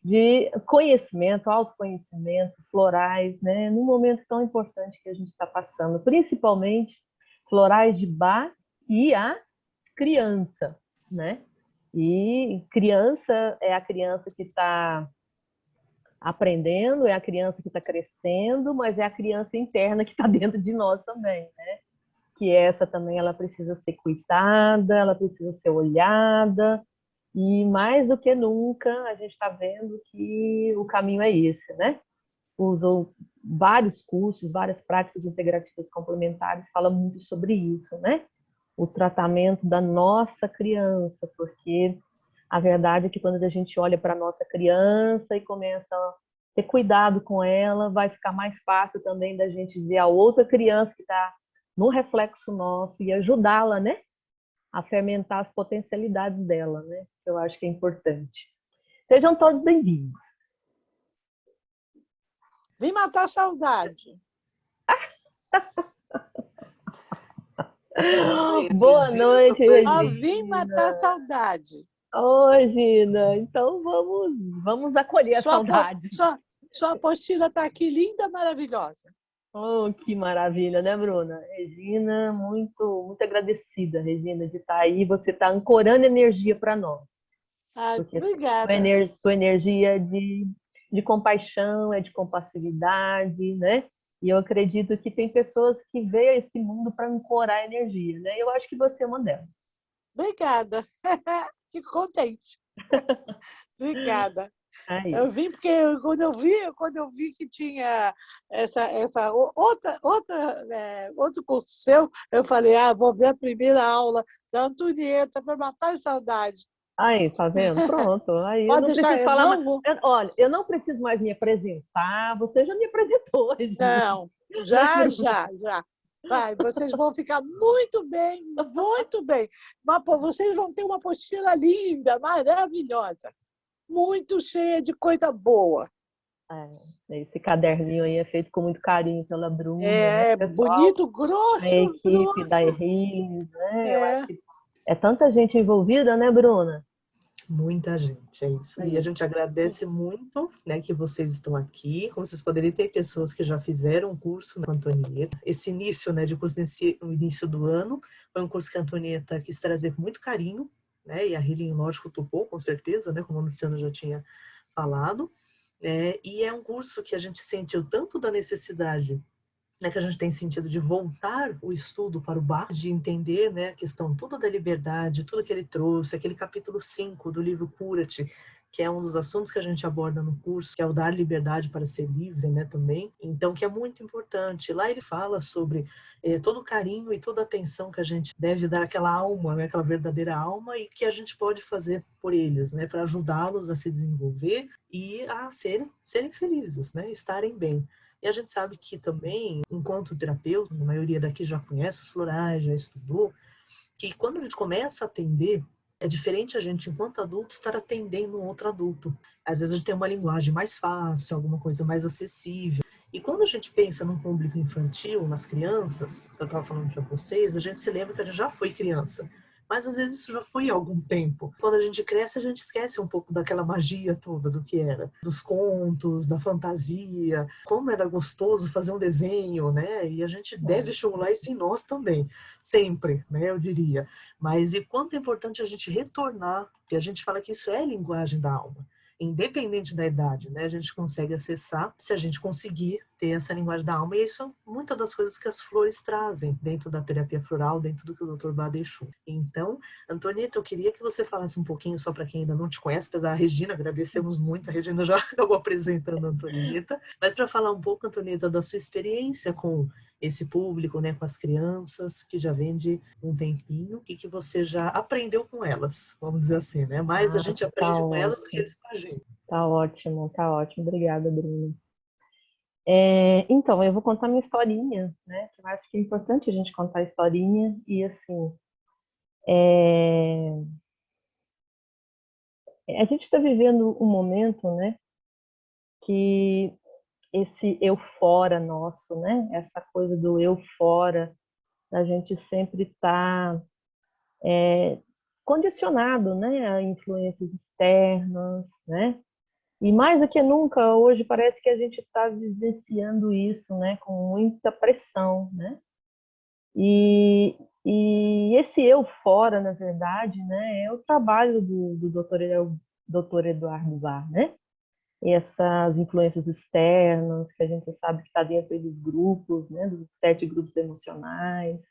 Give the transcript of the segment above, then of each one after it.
de conhecimento, autoconhecimento, florais, né? Num momento tão importante que a gente está passando, principalmente florais de Bach e a criança, né? E criança é a criança que está aprendendo, é a criança que está crescendo, mas é a criança interna que está dentro de nós também, né? Que essa também ela precisa ser cuidada, ela precisa ser olhada, e mais do que nunca a gente está vendo que o caminho é esse, né? Usou vários cursos, várias práticas integrativas complementares, fala muito sobre isso, né? O tratamento da nossa criança, porque a verdade é que quando a gente olha para a nossa criança e começa a ter cuidado com ela, vai ficar mais fácil também da gente ver a outra criança que está no reflexo nosso e ajudá-la, né? A fermentar as potencialidades dela, né? Eu acho que é importante. Sejam todos bem-vindos. Vim matar a saudade. Boa noite, Regina. Vim matar a saudade. Oi, Gina. Então vamos acolher a saudade. Sua apostila está aqui, linda, maravilhosa. Oh, que maravilha, né, Bruna? Regina, muito agradecida, Regina, de estar aí. Você está ancorando energia para nós. Obrigada. Sua energia de compaixão, é de compassividade, né? E eu acredito que tem pessoas que veem a esse mundo para ancorar energia, né? Eu acho que você é uma delas. Obrigada. Fico contente. Obrigada. Aí. Eu vim porque quando eu vi que tinha outro curso seu, eu falei, vou ver a primeira aula da Antonieta para matar a saudade. Aí, tá vendo? Pronto. Aí Pode eu não deixar, preciso falar mais. vou. Olha, eu não preciso mais me apresentar. Você já me apresentou, Regina. Não, já. Vai, vocês vão ficar muito bem, muito bem. Mas, pô, vocês vão ter uma apostila linda, maravilhosa, muito cheia de coisa boa. Esse caderninho aí é feito com muito carinho pela Bruna, É, né, pessoal? bonito, grosso. A equipe grosso. da Erris, né? Eu acho que é tanta gente envolvida, né, Bruna? Muita gente, é isso aí. A gente agradece muito, né, que vocês estão aqui. Como vocês poderiam ter pessoas que já fizeram um curso com a Antonieta. Esse início, né, de curso no início do ano, foi um curso que a Antonieta quis trazer com muito carinho, né, e a Healing, lógico, topou, com certeza, né, como a Luciana já tinha falado. E é um curso que a gente sentiu tanto da necessidade, né, que a gente tem sentido de voltar o estudo para o Bach, de entender, né, a questão toda da liberdade, tudo que ele trouxe, aquele capítulo 5 do livro Cura-te, que é um dos assuntos que a gente aborda no curso, que é o dar liberdade para ser livre, né, também. Então, que é muito importante. Lá ele fala sobre todo o carinho e toda a atenção que a gente deve dar àquela alma, né, aquela verdadeira alma, e que a gente pode fazer por eles, né, para ajudá-los a se desenvolver e a serem felizes, né, estarem bem. E a gente sabe que também, enquanto terapeuta, a maioria daqui já conhece os florais, já estudou, que quando a gente começa a atender, é diferente a gente, enquanto adulto, estar atendendo um outro adulto. Às vezes a gente tem uma linguagem mais fácil, alguma coisa mais acessível. E quando a gente pensa num público infantil, nas crianças, que eu estava falando para vocês, a gente se lembra que a gente já foi criança. Mas às vezes isso já foi há algum tempo. Quando a gente cresce, a gente esquece um pouco daquela magia toda do que era. Dos contos, da fantasia, como era gostoso fazer um desenho, né? E a gente deve estimular isso em nós também, sempre, né? Eu diria. Mas e quanto é importante a gente retornar, e a gente fala que isso é linguagem da alma. Independente da idade, né? A gente consegue acessar se a gente conseguir ter essa linguagem da alma. E isso é muitas das coisas que as flores trazem dentro da terapia floral, dentro do que o Dr. Bach deixou. Então, Antonieta, eu queria que você falasse um pouquinho, só para quem ainda não te conhece, apesar da Regina, agradecemos muito, a Regina já acabou apresentando a Antonieta, mas para falar um pouco, Antonieta, da sua experiência com esse público, né, com as crianças, que já vem de um tempinho, e que você já aprendeu com elas, vamos dizer assim, né? Mas a gente aprende com elas do que eles com a gente. Tá ótimo. Obrigada, Bruna. Então, eu vou contar minha historinha, né? Eu acho que é importante a gente contar a historinha e, assim, a gente está vivendo um momento, né, que esse eu fora nosso, né, essa coisa do eu fora, a gente sempre está condicionado, né, a influências externas, né, E mais do que nunca, hoje parece que a gente está vivenciando isso, né, com muita pressão, né? E esse eu fora, na verdade, né, é o trabalho do Dr. Eduardo Bach, né? E essas influências externas que a gente sabe que está dentro dos grupos, né, dos 7 grupos emocionais,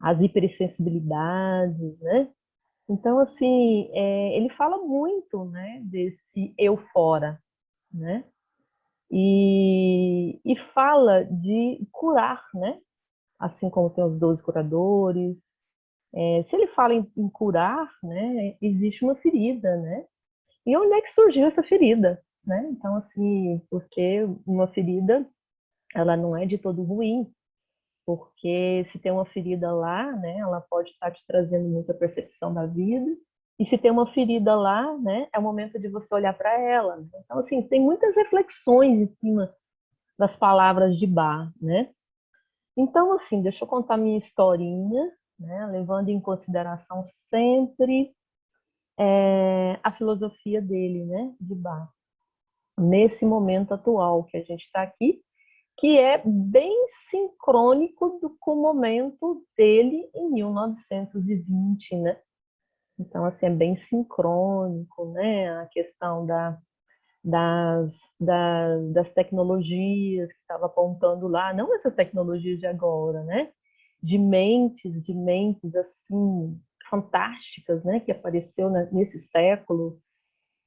as hipersensibilidades, né? Então, assim, ele fala muito, né, desse eu fora, né? E fala de curar, né? Assim como tem os 12 curadores. Se ele fala em curar, né, existe uma ferida, né? E onde é que surgiu essa ferida, né? Então, assim, porque uma ferida, ela não é de todo ruim, porque se tem uma ferida lá, né, ela pode estar te trazendo muita percepção da vida, e se tem uma ferida lá, né, é o momento de você olhar para ela, né? Então, assim, tem muitas reflexões em cima das palavras de Bach, né? Então, assim, deixa eu contar minha historinha, né, levando em consideração sempre a filosofia dele, né, de Bach, nesse momento atual que a gente está aqui, que é bem sincrônico com o momento dele em 1920, né? Então, assim, é bem sincrônico, né? A questão das tecnologias que estava apontando lá, não essas tecnologias de agora, né? De mentes, assim, fantásticas, né? Que apareceu nesse século,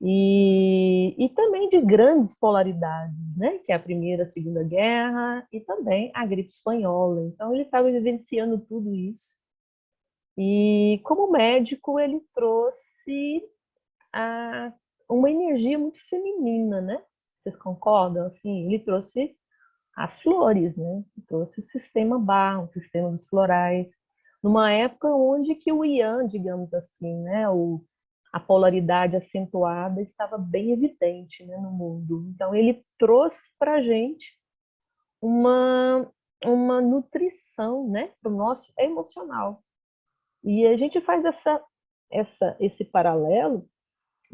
e também de grandes polaridades, né? Que é a Primeira e a Segunda Guerra e também a gripe espanhola. Então, ele estava vivenciando tudo isso. E, como médico, ele trouxe a, uma energia muito feminina, né? Vocês concordam? Assim, ele trouxe as flores, né? Ele trouxe o sistema Bach, o sistema dos florais, numa época onde que o Yang, digamos assim, né? A polaridade acentuada estava bem evidente, né, no mundo. Então, ele trouxe para a gente uma, uma nutrição, né, para o nosso emocional. E a gente faz esse paralelo,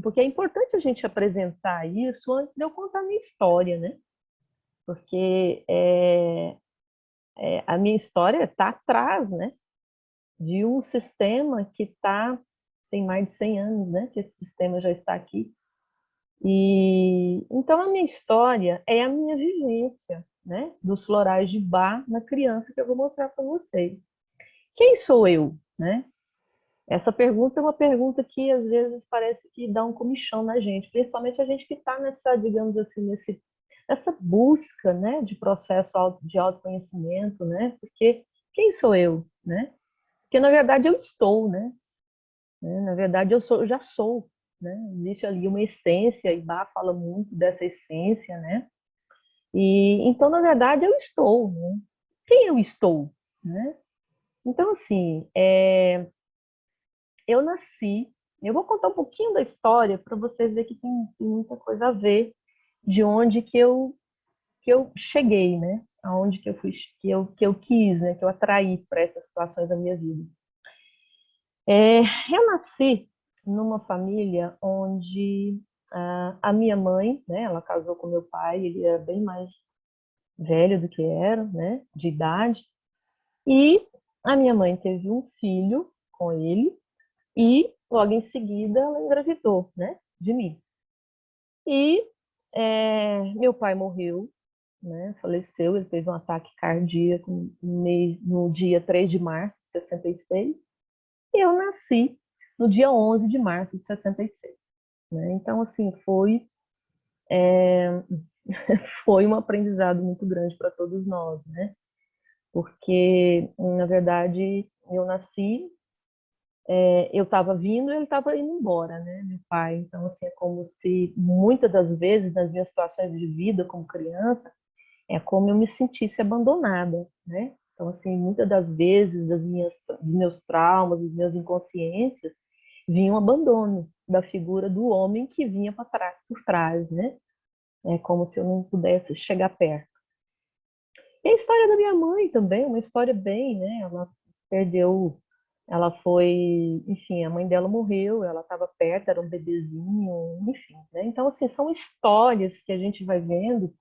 porque é importante a gente apresentar isso antes de eu contar a minha história, né? Porque a minha história está atrás, né, de um sistema que tem mais de 100 anos, né, que esse sistema já está aqui. E então a minha história é a minha vivência, né, dos florais de Bach na criança que eu vou mostrar para vocês. Quem sou eu, né? Essa pergunta é uma pergunta que às vezes parece que dá um comichão na gente, principalmente a gente que está nessa, digamos assim, nessa busca, né, de processo de autoconhecimento, né? Porque quem sou eu, né? Porque na verdade eu estou, né? Na verdade eu já sou, né? Existe ali uma essência, e Bach fala muito dessa essência, né? E então na verdade eu estou, né? Quem eu estou, né? Então assim, eu nasci. Eu vou contar um pouquinho da história para vocês verem que tem muita coisa a ver de onde que eu cheguei, né? Aonde que eu fui, que eu quis, né? Que eu atraí para essas situações da minha vida. Eu nasci numa família onde a minha mãe, né? Ela casou com meu pai, ele era bem mais velho do que era, né? De idade. E a minha mãe teve um filho com ele e logo em seguida ela engravidou, né? De mim. E meu pai morreu, né? Faleceu, ele teve um ataque cardíaco no dia 3 de março de 66, e eu nasci no dia 11 de março de 66. Né? Então, assim, foi um aprendizado muito grande para todos nós, né? Porque, na verdade, eu nasci, eu estava vindo e ele estava indo embora, né? Meu pai. Então, assim, é como se muitas das vezes, nas minhas situações de vida como criança, é como eu me sentisse abandonada, né? Então, assim, muitas das vezes, dos meus traumas, das minhas inconsciências, vinha um abandono da figura do homem que vinha por trás, né? É como se eu não pudesse chegar perto. E a história da minha mãe também, uma história bem, né? Ela perdeu Ela foi, enfim, a mãe dela morreu, ela estava perto, era um bebezinho, enfim, né? Então, assim, são histórias que a gente vai vendo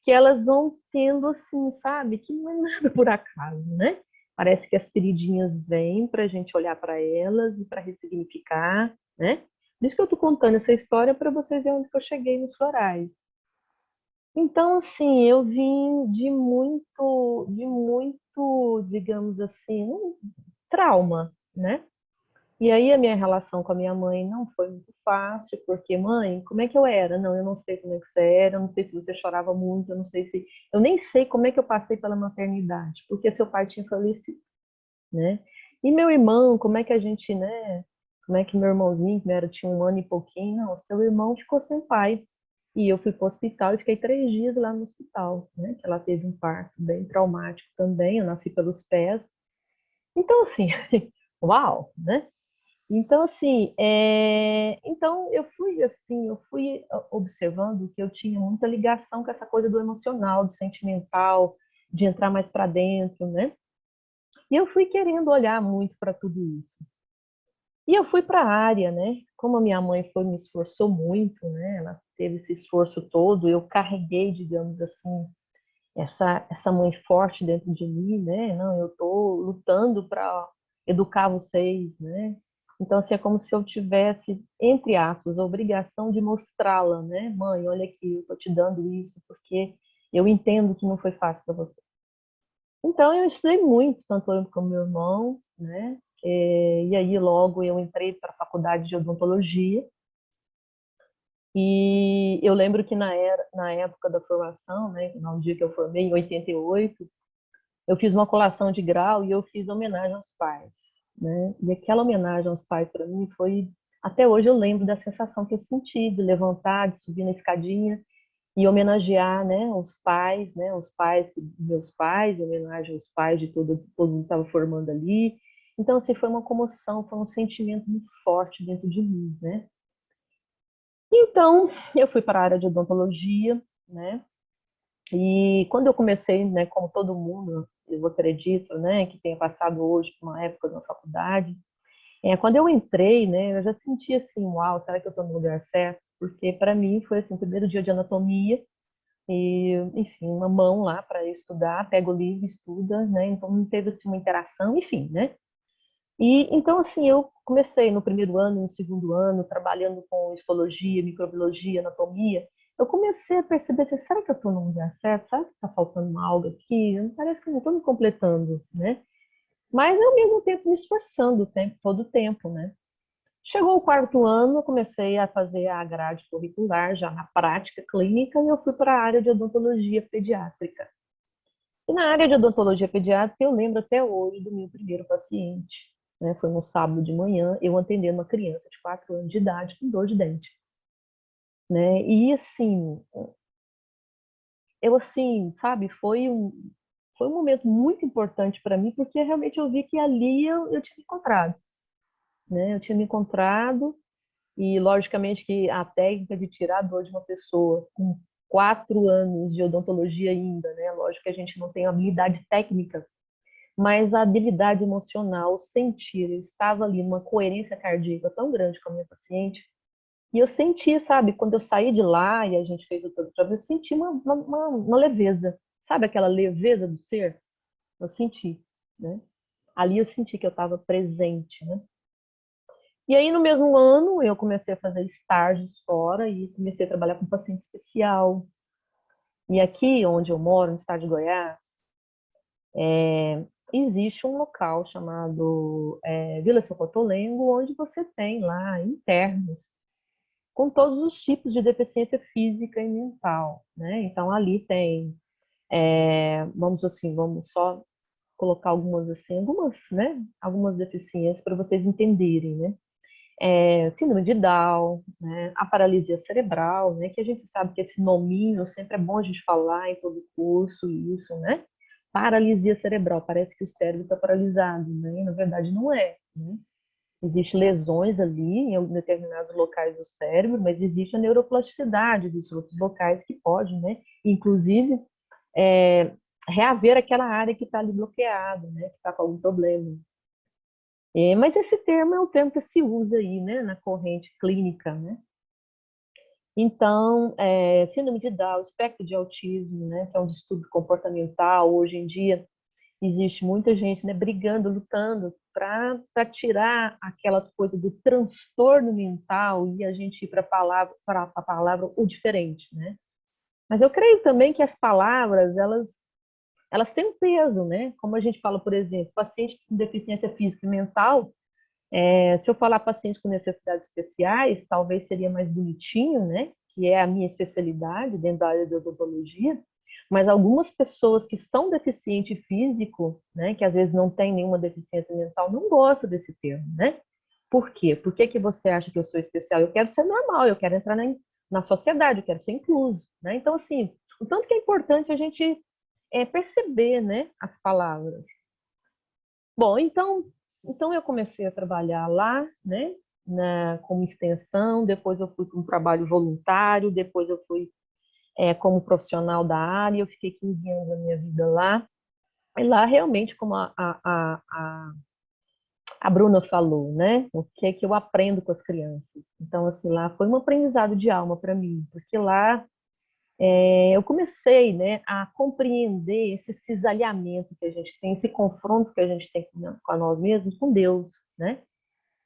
que elas vão tendo, assim, sabe, que não é nada por acaso, né? Parece que as feridinhas vêm para a gente olhar para elas e para ressignificar, né? Por isso que eu estou contando essa história para vocês verem onde que eu cheguei nos florais. Então, assim, eu vim de muito, digamos assim, um trauma, né? E aí a minha relação com a minha mãe não foi muito fácil, porque, mãe, como é que eu era? Não, eu não sei como é que você era, eu não sei se você chorava muito, eu não sei se... Eu nem sei como é que eu passei pela maternidade, porque seu pai tinha falecido, né? E meu irmão, como é que a gente, né? Como é que meu irmãozinho, que era, tinha 1 ano e pouquinho, não, seu irmão ficou sem pai. E eu fui para o hospital e fiquei 3 dias lá no hospital, né? Que ela teve um parto bem traumático também, eu nasci pelos pés. Então, assim, uau, né? Então, assim, então eu fui observando que eu tinha muita ligação com essa coisa do emocional, do sentimental, de entrar mais para dentro, né? E eu fui querendo olhar muito para tudo isso. E eu fui para a área, né? Como a minha mãe me esforçou muito, né? Ela teve esse esforço todo, eu carreguei, digamos assim, essa mãe forte dentro de mim, né? Não, eu estou lutando para educar vocês, né? Então, assim, é como se eu tivesse, entre aspas, a obrigação de mostrá-la, né? Mãe, olha aqui, eu estou te dando isso porque eu entendo que não foi fácil para você. Então, eu estudei muito, tanto eu como meu irmão, né? E aí, logo, eu entrei para a faculdade de odontologia. E eu lembro que na época da formação, né, no dia que eu formei, em 88, eu fiz uma colação de grau e eu fiz homenagem aos pais, né? E aquela homenagem aos pais para mim foi, até hoje eu lembro da sensação que eu senti de levantar, de subir na escadinha e homenagear, né, os pais, né, os pais meus pais, em homenagem aos pais de todo mundo que estava formando ali. Então, assim, foi uma comoção, foi um sentimento muito forte dentro de mim, né? Então, eu fui para a área de odontologia, né? E quando eu comecei, né, como todo mundo, eu acredito, né, que tenha passado hoje por uma época na faculdade, quando eu entrei, né, eu já senti assim, uau, será que eu estou no lugar certo? Porque para mim foi assim, o primeiro dia de anatomia e, enfim, uma mão lá para estudar, pega o livro, estuda, né? Então não teve assim uma interação, enfim, né? E então assim, eu comecei no primeiro ano, no segundo ano, trabalhando com histologia, microbiologia, anatomia. Eu comecei a perceber assim, será que eu estou no lugar certo? Será que está faltando algo aqui? Parece que não estou me completando, né? Mas ao mesmo tempo me esforçando todo o tempo, né? Chegou o 4º ano, eu comecei a fazer a grade curricular, já na prática clínica, e eu fui para a área de odontologia pediátrica. E na área de odontologia pediátrica, eu lembro até hoje do meu primeiro paciente, né? Foi num sábado de manhã, eu atendendo uma criança de 4 anos de idade com dor de dente, né? E assim, eu assim, sabe, foi um momento muito importante para mim, porque realmente eu vi que ali eu tinha me encontrado, né? Eu tinha me encontrado e, logicamente, que a técnica de tirar a dor de uma pessoa com 4 anos de odontologia ainda, né? Lógico que a gente não tem habilidade técnica, mas a habilidade emocional, o sentir, eu estava ali numa coerência cardíaca tão grande com a minha paciente, e eu senti, sabe, quando eu saí de lá e a gente fez o trabalho, eu senti uma leveza, sabe aquela leveza do ser? Eu senti, né? Ali eu senti que eu estava presente, né? E aí, no mesmo ano, eu comecei a fazer estágios fora e comecei a trabalhar com paciente especial. E aqui, onde eu moro, no estado de Goiás, existe um local chamado Vila Socotolengo, onde você tem lá internos com todos os tipos de deficiência física e mental, né? Então, ali tem, vamos só colocar né? Algumas deficiências para vocês entenderem, né? Síndrome de Down, né, a paralisia cerebral, né, que a gente sabe que esse nominho sempre é bom a gente falar em todo curso, isso, né? Paralisia cerebral, parece que o cérebro está paralisado, né? E, na verdade não é, né? Existem lesões ali em determinados locais do cérebro, mas existe a neuroplasticidade dos outros locais que pode, né? Inclusive, reaver aquela área que está ali bloqueada, né? Que está com algum problema. Mas esse termo é um termo que se usa aí, né, na corrente clínica, né? Então, síndrome de Down, espectro de autismo, né, que é um distúrbio comportamental, hoje em dia existe muita gente, né, brigando, lutando para tirar aquela coisa do transtorno mental e a gente ir para a palavra o diferente, né? Mas eu creio também que as palavras, elas têm um peso, né? Como a gente fala, por exemplo, paciente com deficiência física e mental, se eu falar paciente com necessidades especiais, talvez seria mais bonitinho, né? Que é a minha especialidade dentro da área de odontologia. Mas algumas pessoas que são deficiente físico, né, que às vezes não tem nenhuma deficiência mental, não gostam desse termo, né? Por quê? Por que que você acha que eu sou especial? Eu quero ser normal, eu quero entrar na sociedade, eu quero ser incluso, né? Então, assim, o tanto que é importante a gente perceber, né, as palavras. Bom, então eu comecei a trabalhar lá, né, como extensão, depois eu fui para um trabalho voluntário, depois eu fui como profissional da área, eu fiquei 15 anos da minha vida lá. E lá realmente, como a Bruna falou, né, o que é que eu aprendo com as crianças. Então, assim, lá foi um aprendizado de alma para mim, porque lá eu comecei, né, a compreender esse cisalhamento que a gente tem, esse confronto que a gente tem com nós mesmos, com Deus, né?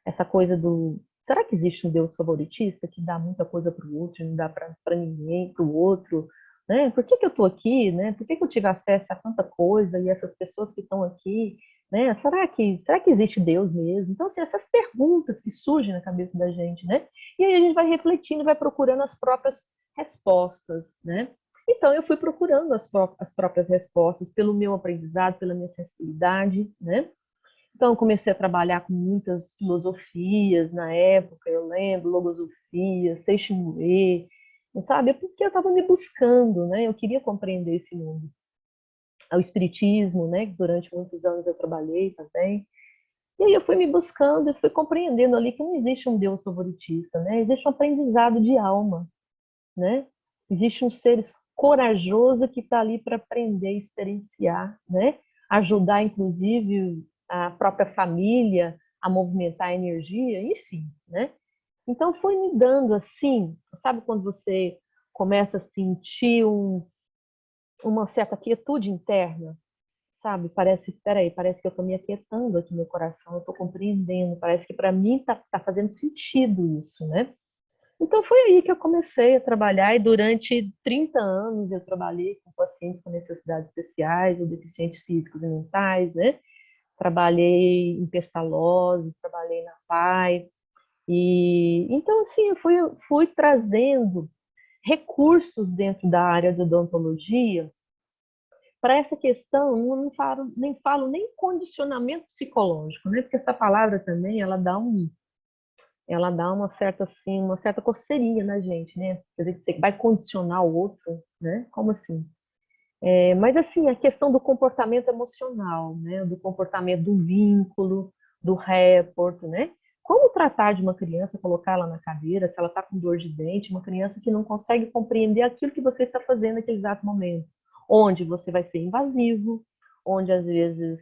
Essa coisa do... Será que existe um Deus favoritista que dá muita coisa para o outro, não dá para ninguém, para o outro? Né? Por que que eu estou aqui? Né? Por que que eu tive acesso a tanta coisa e essas pessoas que estão aqui? Né? Será que existe Deus mesmo? Então, assim, essas perguntas que surgem na cabeça da gente, né? E aí a gente vai refletindo, vai procurando as próprias respostas, né? Então, eu fui procurando as próprias respostas pelo meu aprendizado, pela minha sensibilidade, né? Então, eu comecei a trabalhar com muitas filosofias na época, eu lembro, logosofia, Seixin-Murê, sabe? Porque eu estava me buscando, né? Eu queria compreender esse mundo. O espiritismo, né? Que durante muitos anos eu trabalhei também. E aí eu fui me buscando e fui compreendendo ali que não existe um Deus favoritista, né? Existe um aprendizado de alma, né? Existe um ser corajoso que está ali para aprender, experienciar, né? Ajudar, inclusive, a própria família a movimentar a energia, enfim, né? Então foi me dando assim, sabe quando você começa a sentir uma certa quietude interna, sabe? Parece que eu estou me aquietando aqui no meu coração, eu estou compreendendo, parece que para mim tá fazendo sentido isso, né? Então foi aí que eu comecei a trabalhar e durante 30 anos eu trabalhei com pacientes com necessidades especiais ou deficientes físicos e mentais, né? Trabalhei em Pestalozzi, trabalhei na PAI. E então assim, eu fui trazendo recursos dentro da área de odontologia para essa questão, eu não falo nem condicionamento psicológico, né? Porque essa palavra também ela dá uma certa assim, uma certa coceirinha na gente, né? Quer dizer, você vai condicionar o outro, né? Como assim? Mas assim, a questão do comportamento emocional, né? Do comportamento do vínculo, do rapport, né? Como tratar de uma criança, colocar ela na cadeira, se ela está com dor de dente, uma criança que não consegue compreender aquilo que você está fazendo naquele exato momento, onde você vai ser invasivo, onde às vezes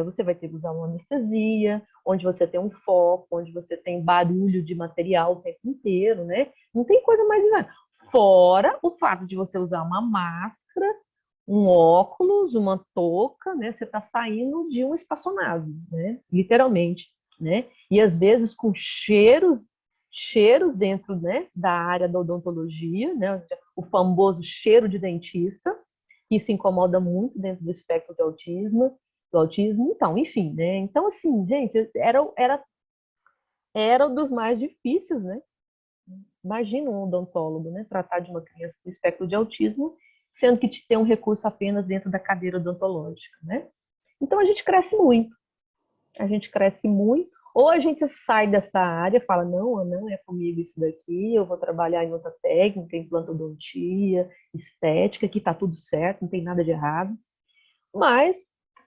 você vai ter que usar uma anestesia, onde você tem um foco, onde você tem barulho de material o tempo inteiro, né? Não tem coisa mais nada. Fora o fato de você usar uma máscara, um óculos, uma touca, né? Você está saindo de uma espaçonave, né? Literalmente, né? E às vezes com cheiros dentro, né, da área da odontologia, né? O famoso cheiro de dentista, que se incomoda muito dentro do espectro do autismo. Então, enfim, né? Então, assim, gente, era um dos mais difíceis, né? Imagina um odontólogo, né? Tratar de uma criança com espectro de autismo, sendo que tem um recurso apenas dentro da cadeira odontológica, né? Então a gente cresce muito. A gente cresce muito. Ou a gente sai dessa área, fala, não, não é comigo isso daqui, eu vou trabalhar em outra técnica, em implantodontia, estética, que tá tudo certo, não tem nada de errado. Mas,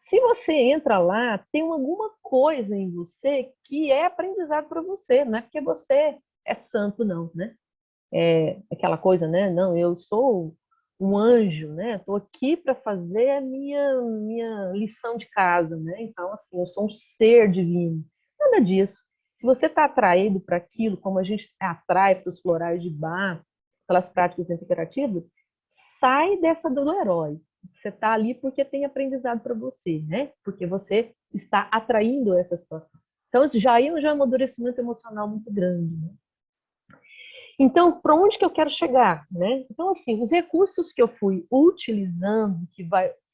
se você entra lá, tem alguma coisa em você que é aprendizado para você, não é porque você é santo, não, né? Aquela coisa, né? Não, eu sou um anjo, né? Estou aqui para fazer a minha lição de casa, né? Então, assim, eu sou um ser divino. Nada disso. Se você está atraído para aquilo, como a gente atrai para os florais de Bach, pelas práticas integrativas, sai dessa do herói. Você está ali porque tem aprendizado para você, né? Porque você está atraindo essa situação. Então, já aí é um amadurecimento emocional muito grande, né? Então, para onde que eu quero chegar, né? Então, assim, os recursos que eu fui utilizando,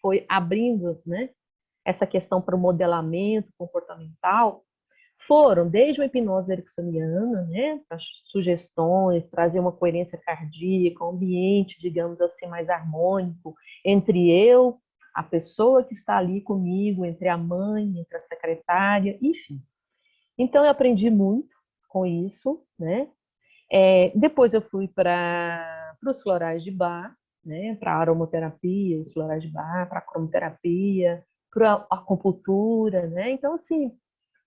foi abrindo, né, essa questão para o modelamento comportamental, foram desde a hipnose ericksoniana, né, as sugestões, trazer uma coerência cardíaca, um ambiente, digamos assim, mais harmônico entre eu, a pessoa que está ali comigo, entre a mãe, entre a secretária, enfim. Então, eu aprendi muito com isso, né? Depois eu fui para os florais de Bach, né? Para a aromaterapia, os florais de Bach, para a cromoterapia, para a acupuntura, né? Então, assim,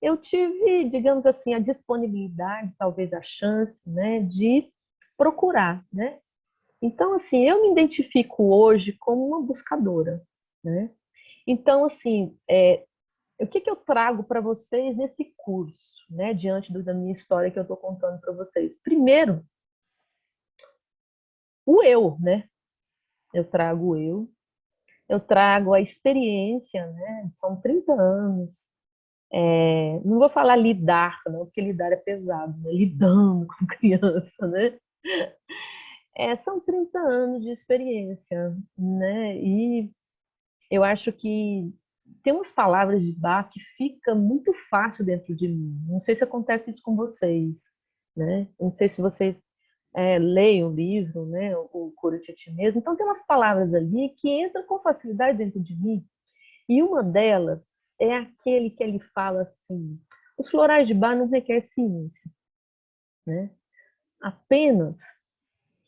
eu tive, digamos assim, a disponibilidade, talvez a chance, né, de procurar, né? Então, assim, eu me identifico hoje como uma buscadora, né? Então, assim, o que eu trago para vocês nesse curso, né, diante da minha história que eu estou contando para vocês? Primeiro, o eu, né? Eu trago o eu trago a experiência, né? São 30 anos. Não vou falar lidar, não, porque lidar é pesado, né? Lidando com criança, né? São 30 anos de experiência, né? E eu acho que tem umas palavras de Bach que fica muito fácil dentro de mim. Não sei se acontece isso com vocês, né? Não sei se vocês leem o livro, né? O Cura-te a ti mesmo. Então tem umas palavras ali que entram com facilidade dentro de mim. E uma delas é aquele que ele fala assim: os florais de Bach não requer ciência, né? Apenas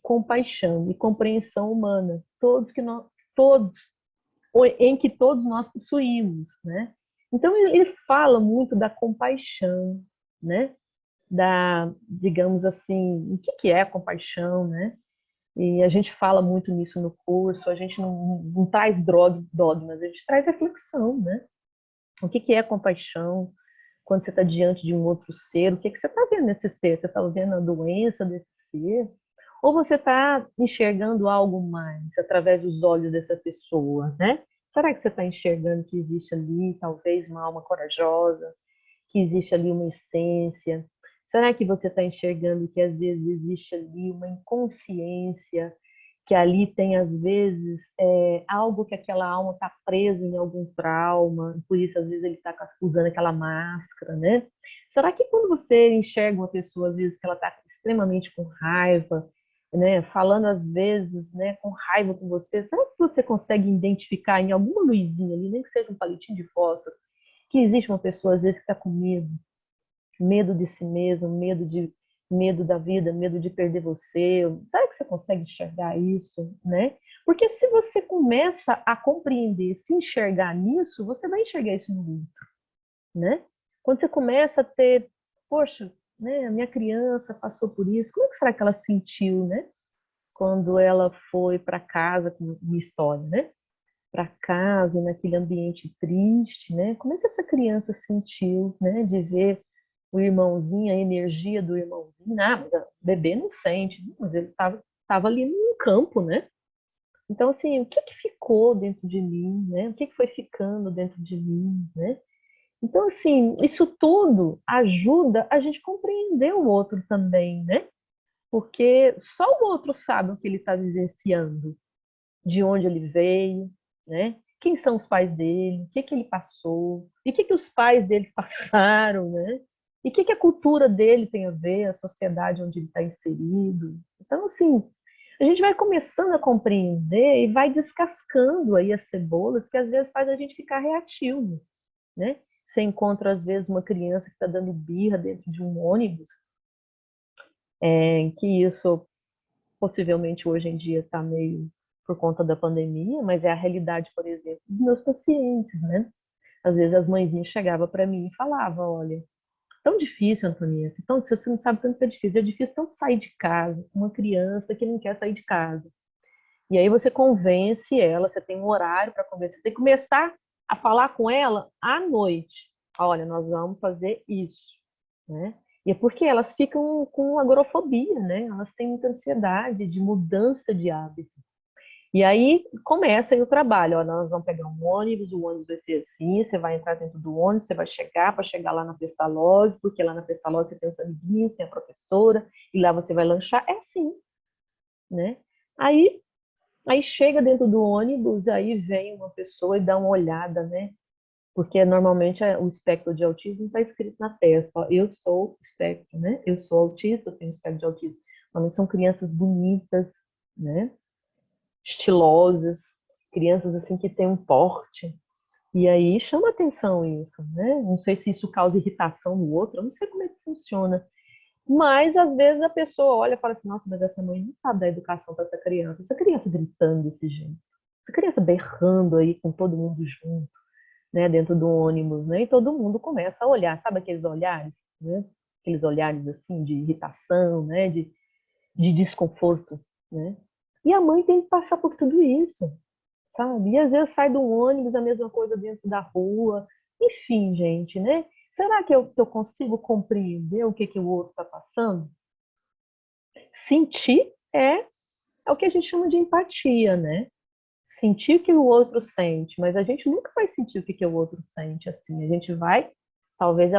compaixão e compreensão humana, todos em que todos nós possuímos, né? Então ele fala muito da compaixão, né? Digamos assim, o que é a compaixão, né? E a gente fala muito nisso no curso, a gente não traz dogmas, a gente traz reflexão, né? O que é compaixão? Quando você está diante de um outro ser, o que você está vendo nesse ser? Você está vendo a doença desse ser? Ou você está enxergando algo mais através dos olhos dessa pessoa, né? Será que você está enxergando que existe ali talvez uma alma corajosa, que existe ali uma essência? Será que você está enxergando que às vezes existe ali uma inconsciência, que ali tem às vezes algo que aquela alma está presa em algum trauma, por isso às vezes ele está usando aquela máscara, né? Será que quando você enxerga uma pessoa às vezes que ela está extremamente com raiva, né, falando às vezes, né, com raiva com você, será que você consegue identificar em alguma luzinha ali, nem que seja um palitinho de fósforo, que existe uma pessoa às vezes que está com medo, medo de si mesmo, medo da vida, medo de perder você? Será que você consegue enxergar isso, né? Porque se você começa a compreender, se enxergar nisso, você vai enxergar isso no outro, né? Quando você começa a ter, poxa, né, a minha criança passou por isso, como é que será que ela sentiu, né? Quando ela foi para casa, com minha história, né? Para casa, naquele ambiente triste, né? Como é que essa criança sentiu, né? De ver o irmãozinho, a energia do irmãozinho. Ah, mas o bebê não sente, mas ele estava ali no campo, né? Então, assim, o que ficou dentro de mim, né? O que foi ficando dentro de mim, né? Então, assim, isso tudo ajuda a gente compreender o outro também, né? Porque só o outro sabe o que ele está vivenciando, de onde ele veio, né? Quem são os pais dele, o que ele passou, e o que os pais deles passaram, né? E o que a cultura dele tem a ver, a sociedade onde ele está inserido. Então, assim, a gente vai começando a compreender e vai descascando aí as cebolas que às vezes faz a gente ficar reativo, né? Você encontra, às vezes, uma criança que está dando birra dentro de um ônibus, que isso possivelmente hoje em dia está meio por conta da pandemia, mas é a realidade, por exemplo, dos meus pacientes, né? Às vezes as mãezinhas chegavam para mim e falavam: olha, tão difícil, Antonieta, então você não sabe tanto que é difícil tanto sair de casa, uma criança que não quer sair de casa. E aí você convence ela, você tem um horário para convencer, você tem que começar a falar com ela à noite. Olha, nós vamos fazer isso, né? E é porque elas ficam com agorafobia, né? Elas têm muita ansiedade de mudança de hábito. E aí começa aí o trabalho, ó, nós vamos pegar um ônibus, o ônibus vai ser assim, você vai entrar dentro do ônibus, você vai chegar para chegar lá na Pestalozzi, porque lá na Pestalozzi você tem os amiguinhos, tem a professora, e lá você vai lanchar, é assim, né? Aí, aí chega dentro do ônibus, aí vem uma pessoa e dá uma olhada, né? Porque normalmente o espectro de autismo está escrito na testa, ó, eu sou espectro, né? Eu sou autista, eu tenho espectro de autismo. Normalmente são crianças bonitas, né? Estilosas, crianças assim que têm um porte. E aí chama atenção isso, né? Não sei se isso causa irritação no outro, eu não sei como é que funciona. Mas às vezes a pessoa olha e fala assim, nossa, mas essa mãe não sabe dar educação para essa criança gritando desse jeito, essa criança berrando aí com todo mundo junto, né, dentro do ônibus, né? E todo mundo começa a olhar, sabe aqueles olhares, né? Aqueles olhares assim de irritação, né? De desconforto, né? E a mãe tem que passar por tudo isso, sabe? E às vezes sai do ônibus, a mesma coisa dentro da rua. Enfim, gente, né? Será que eu consigo compreender o que o outro está passando? Sentir é o que a gente chama de empatia, né? Sentir o que o outro sente, mas a gente nunca vai sentir o que o outro sente assim. A gente vai, talvez,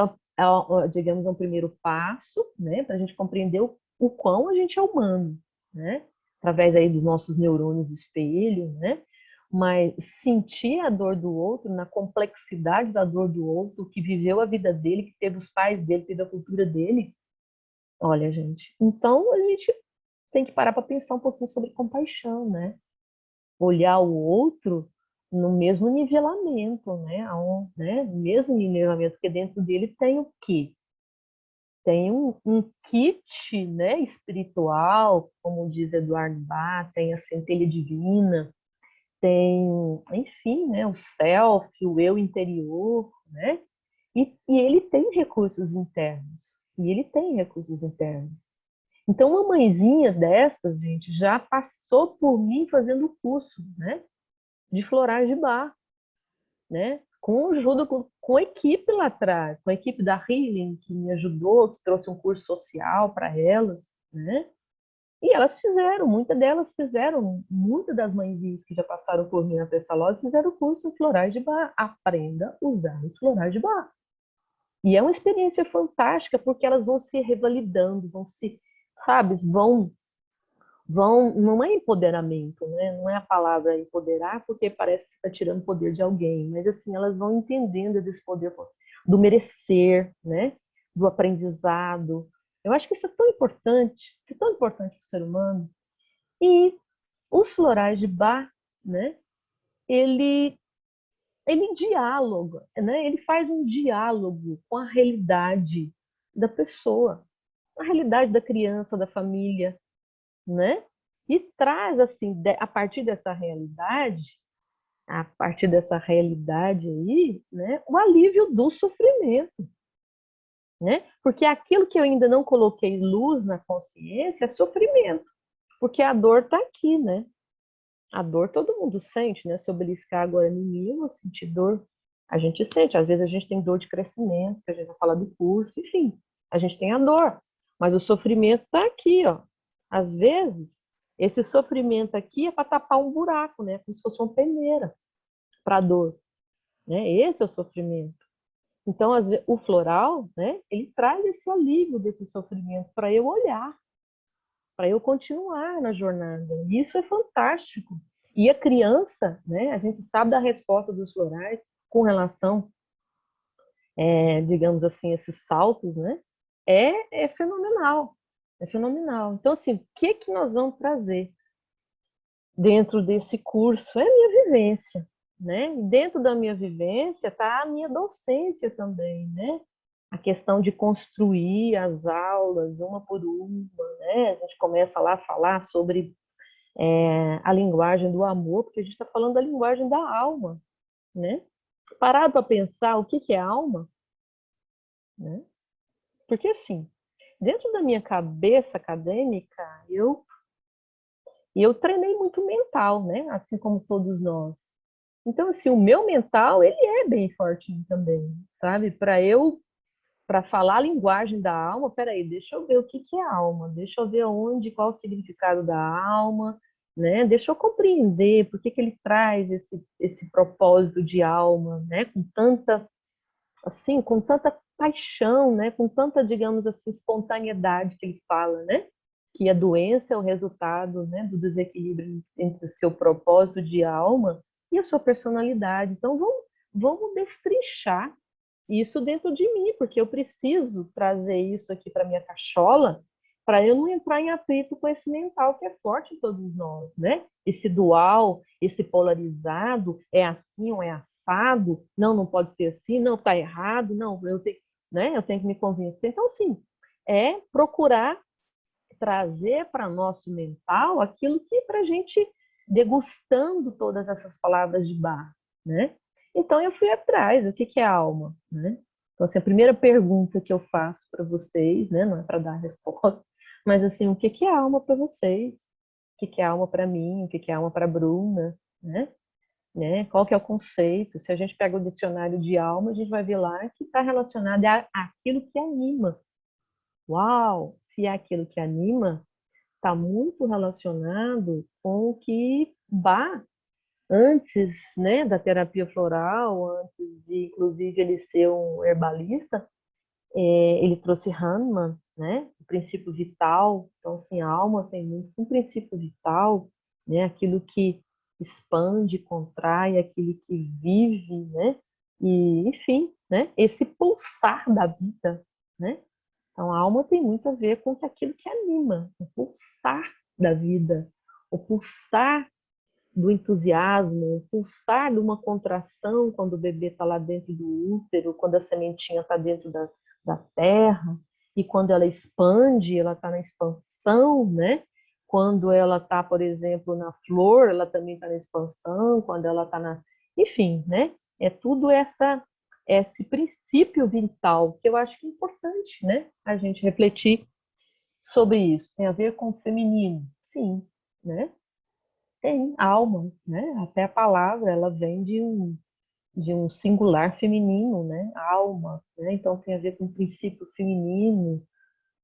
digamos, é um primeiro passo, né? Para a gente compreender o quão a gente é humano, né? Através aí dos nossos neurônios espelho, né? Mas sentir a dor do outro, na complexidade da dor do outro, que viveu a vida dele, que teve os pais dele, que teve a cultura dele, olha, gente. Então a gente tem que parar para pensar um pouquinho sobre compaixão, né? Olhar o outro no mesmo nivelamento, né? Né? No mesmo nivelamento, porque dentro dele tem o quê? Tem um kit, né, espiritual, como diz Eduardo Bach, tem a centelha divina, tem, enfim, né, o self, o eu interior, né? E ele tem recursos internos. E ele tem recursos internos. Então, uma mãezinha dessas, gente, já passou por mim fazendo o curso, né? De florais de bar, né? Com ajuda, com a equipe lá atrás, com a equipe da Healing, que me ajudou, que trouxe um curso social para elas, né? E elas fizeram, muitas delas fizeram, muitas das mãezinhas que já passaram por mim na Pestalozzi fizeram o curso em florais de bar. Aprenda a usar os florais de bar. E é uma experiência fantástica, porque elas vão se revalidando, vão se, sabe, não é empoderamento, né? Não é a palavra empoderar, porque parece que você está tirando poder de alguém, mas assim, elas vão entendendo desse poder do merecer, né? Do aprendizado. Eu acho que isso é tão importante para o ser humano. E os florais de Bach, né? Ele, ele dialoga, né? Ele faz um diálogo com a realidade da pessoa, a realidade da criança, da família, né? E traz assim, a partir dessa realidade aí, né, o alívio do sofrimento, né? Porque aquilo que eu ainda não coloquei luz na consciência é sofrimento, porque a dor está aqui, né? A dor todo mundo sente, né? Se eu beliscar agora em mim, eu vou sentir dor. A gente sente, às vezes a gente tem dor de crescimento, que a gente vai falar do curso, enfim, a gente tem a dor, mas o sofrimento está aqui, ó. Às vezes, esse sofrimento aqui é para tapar um buraco, né? Como se fosse uma peneira para a dor, né? Esse é o sofrimento. Então, o floral, né? Ele traz esse alívio desse sofrimento para eu olhar, para eu continuar na jornada. E isso é fantástico. E a criança, né? A gente sabe da resposta dos florais com relação, digamos assim, esses saltos, né? É fenomenal. É fenomenal. Então, assim, o que nós vamos trazer dentro desse curso? É a minha vivência, né? E dentro da minha vivência está a minha docência também, né? A questão de construir as aulas uma por uma, né? A gente começa lá a falar sobre a linguagem do amor, porque a gente está falando da linguagem da alma, né? Parar para pensar o que é alma, né? Porque assim, dentro da minha cabeça acadêmica, eu treinei muito mental, né? Assim como todos nós. Então, assim, o meu mental, ele é bem fortinho também, sabe? Para falar a linguagem da alma, peraí, deixa eu ver o que é alma, deixa eu ver onde, qual o significado da alma, né? Deixa eu compreender por que ele traz esse propósito de alma, né? Com tanta paixão, né? Com tanta, digamos assim, espontaneidade que ele fala, né? Que a doença é o resultado, né, do desequilíbrio entre o seu propósito de alma e a sua personalidade. Então, vamos destrinchar isso dentro de mim, porque eu preciso trazer isso aqui para minha cachola para eu não entrar em atrito com esse mental que é forte em todos nós, né? Esse dual, esse polarizado, é assim ou é assado? Não, não pode ser assim, não, está errado, não, eu tenho que me convencer. Então, assim, é procurar trazer para nosso mental aquilo que para a gente, degustando todas essas palavras de Bach, né? Então eu fui atrás, o que é alma, né? Então, assim, a primeira pergunta que eu faço para vocês, né, não é para dar a resposta, mas assim, o que é alma para vocês? O que é alma para mim? O que é alma para a Bruna, né? Qual que é o conceito? Se a gente pega o dicionário de alma, a gente vai ver lá que está relacionado àquilo que anima. Uau! Se é aquilo que anima, está muito relacionado com o que Bach, antes, né, da terapia floral, antes de, inclusive, ele ser um herbalista, ele trouxe Hahnemann, né, o princípio vital. Então, assim, a alma tem muito um princípio vital, né, aquilo que expande, contrai, aquilo que vive, né, e, enfim, né, esse pulsar da vida, né. Então, a alma tem muito a ver com aquilo que anima, o pulsar da vida, o pulsar do entusiasmo, o pulsar de uma contração quando o bebê está lá dentro do útero, quando a sementinha está dentro da terra, e quando ela expande, ela está na expansão, né? Quando ela está, por exemplo, na flor, ela também está na expansão, quando ela está na... Enfim, né? É tudo esse princípio vital, que eu acho que é importante, né? A gente refletir sobre isso. Tem a ver com o feminino? Sim, né? Tem alma, né? Até a palavra, ela vem de um singular feminino, né? Alma, né? Então tem a ver com o princípio feminino,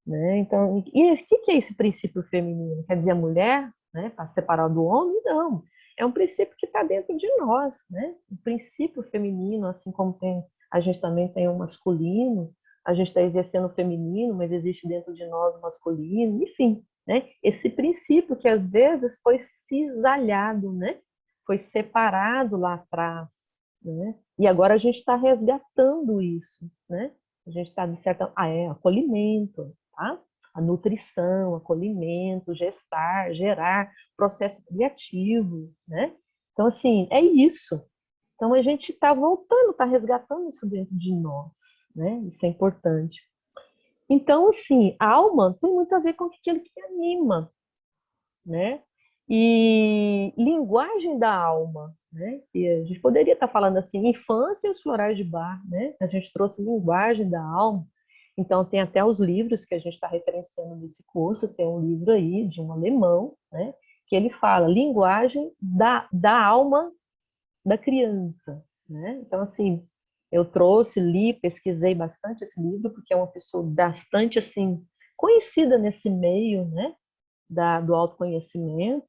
né? Então, e o que é esse princípio feminino? Quer dizer, a mulher, né? Para separar do homem? Não. É um princípio que está dentro de nós, né? O princípio feminino, assim como a gente também tem o masculino, a gente está exercendo o feminino, mas existe dentro de nós o masculino, enfim, né? Esse princípio que às vezes foi cisalhado, né? Foi separado lá atrás, né? E agora a gente está resgatando isso, né? A gente está de certa, acolhimento, tá? A nutrição, acolhimento, gestar, gerar, processo criativo, né? Então, assim, é isso. Então, a gente está voltando, está resgatando isso dentro de nós, né? Isso é importante. Então, assim, a alma tem muito a ver com aquilo que anima, né? E linguagem da alma, né? E a gente poderia estar falando assim, infância e os florais de Bach, né? A gente trouxe linguagem da alma. Então, tem até os livros que a gente está referenciando nesse curso. Tem um livro aí de um alemão, né? Que ele fala linguagem da alma da criança, né? Então, assim, eu trouxe, li, pesquisei bastante esse livro, porque é uma pessoa bastante, assim, conhecida nesse meio, né? Do autoconhecimento,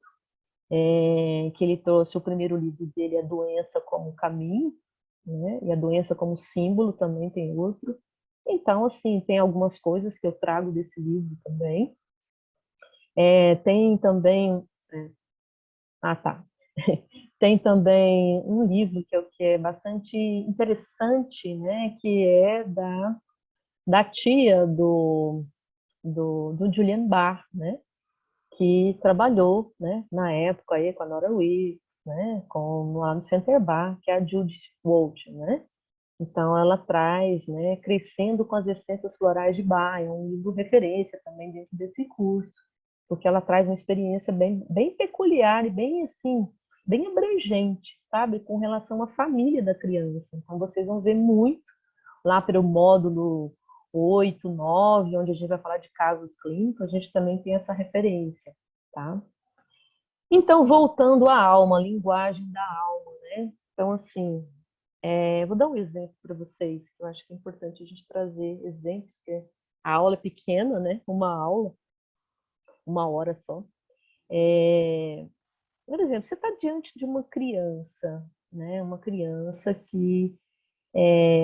que ele trouxe o primeiro livro dele, A Doença como Caminho, né? E A Doença como Símbolo também tem outro. Então, assim, tem algumas coisas que eu trago desse livro também. Tem também... tá. Tem também um livro que é bastante interessante, né? Que é da tia do Julian Barr, né? Que trabalhou, né, na época aí com a Nora Weiss, né, lá no Center Bar, que é a Judith Walsh, né? Então ela traz, né, Crescendo com as Essências Florais de Bach, é um livro referência também dentro desse curso, porque ela traz uma experiência bem peculiar e bem assim, bem abrangente, sabe, com relação à família da criança. Então vocês vão ver muito lá pelo módulo 8, 9, onde a gente vai falar de casos clínicos, a gente também tem essa referência, tá? Então, voltando à alma, a linguagem da alma, né? Então, assim, vou dar um exemplo para vocês, que eu acho que é importante a gente trazer exemplos, que a aula é pequena, né? Uma aula, 1 hora só. Por exemplo, você está diante de uma criança, né? Uma criança que...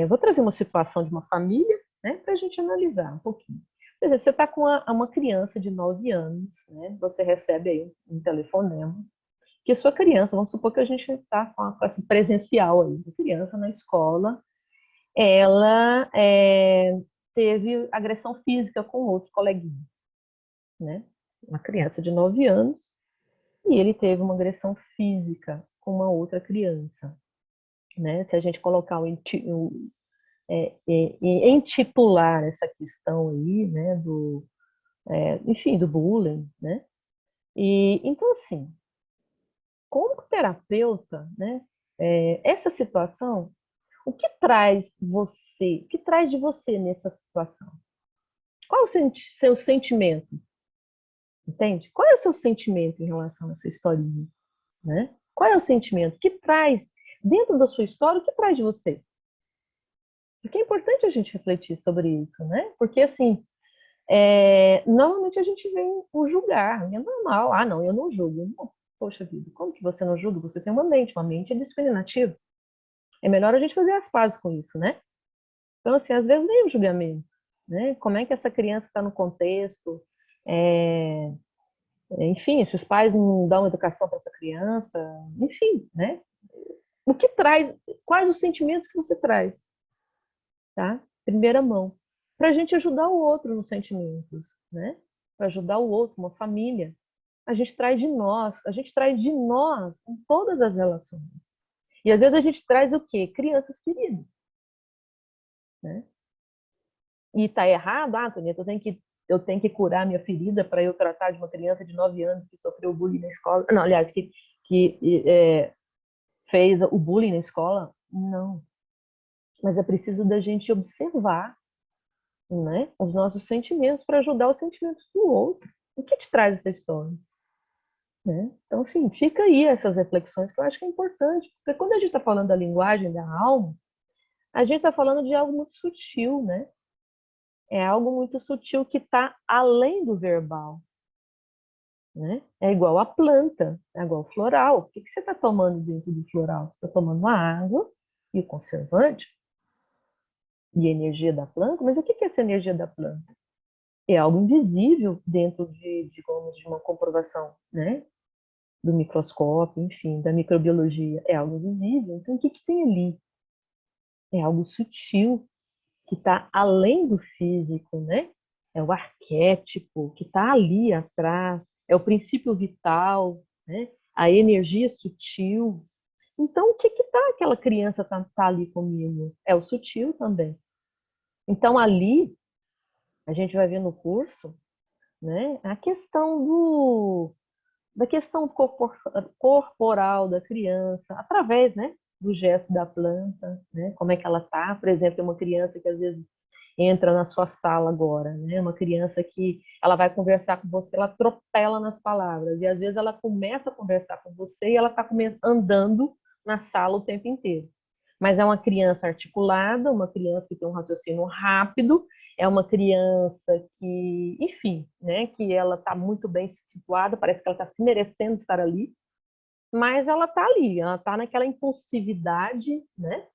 vou trazer uma situação de uma família, né? Para a gente analisar um pouquinho. Por exemplo, você está com uma criança de 9 anos, né? Você recebe aí um telefonema, que a sua criança, vamos supor que a gente está com essa presencial aí, a criança na escola, ela teve agressão física com outro coleguinha, né? Uma criança de 9 anos, e ele teve uma agressão física com uma outra criança, né? Se a gente colocar intitular essa questão aí, né? Enfim, do bullying, né? E então, assim, como terapeuta, né? Essa situação, o que traz você, o que traz de você nessa situação? Qual é o seu sentimento? Entende? Qual é o seu sentimento em relação a essa historinha? Né? Qual é o sentimento que traz, dentro da sua história, o que traz de você? Porque é importante a gente refletir sobre isso, né? Porque, assim, normalmente a gente vem o julgar, é normal. Ah, não, eu não julgo. Não, poxa vida, como que você não julga? Você tem uma mente é discriminativa. É melhor a gente fazer as pazes com isso, né? Então, assim, às vezes nem o julgamento, né? Como é que essa criança está no contexto? Enfim, esses pais não dão educação para essa criança, enfim, né? O que traz, quais os sentimentos que você traz, tá? Primeira mão, para a gente ajudar o outro nos sentimentos, né? Para ajudar o outro, uma família. A gente traz de nós em todas as relações. E às vezes a gente traz o quê? Crianças feridas, né? E tá errado, Antônia, eu tenho que curar minha ferida para eu tratar de uma criança de 9 anos que sofreu bullying na escola. Não, aliás, que fez o bullying na escola. Não. Mas é preciso da gente observar, né, os nossos sentimentos para ajudar os sentimentos do outro. O que te traz essa história? Né? Então, assim, fica aí essas reflexões que eu acho que é importante. Porque quando a gente está falando da linguagem da alma, a gente está falando de algo muito sutil, né? É algo muito sutil que está além do verbal. Né? É igual a planta, é igual ao floral. O que você está tomando dentro do floral? Você está tomando a água e o conservante e a energia da planta, mas o que é essa energia da planta? É algo invisível dentro digamos, de uma comprovação, né? Do microscópio, enfim, da microbiologia. É algo invisível. Então, o que tem ali? É algo sutil, que está além do físico, né? É o arquétipo que está ali atrás, é o princípio vital, né? A energia sutil. Então, o que aquela criança tá ali comigo? É o sutil também. Então, ali, a gente vai ver no curso, né? A questão da questão corporal da criança, através, né? Do gesto da planta, né? Como é que ela tá? Por exemplo, é uma criança que às vezes entra na sua sala agora, né? Uma criança que ela vai conversar com você, ela atropela nas palavras e às vezes ela começa a conversar com você e ela está andando na sala o tempo inteiro. Mas é uma criança articulada, uma criança que tem um raciocínio rápido, é uma criança que, enfim, né? Que ela está muito bem situada, parece que ela está se merecendo estar ali, mas ela está ali, ela está naquela impulsividade, né?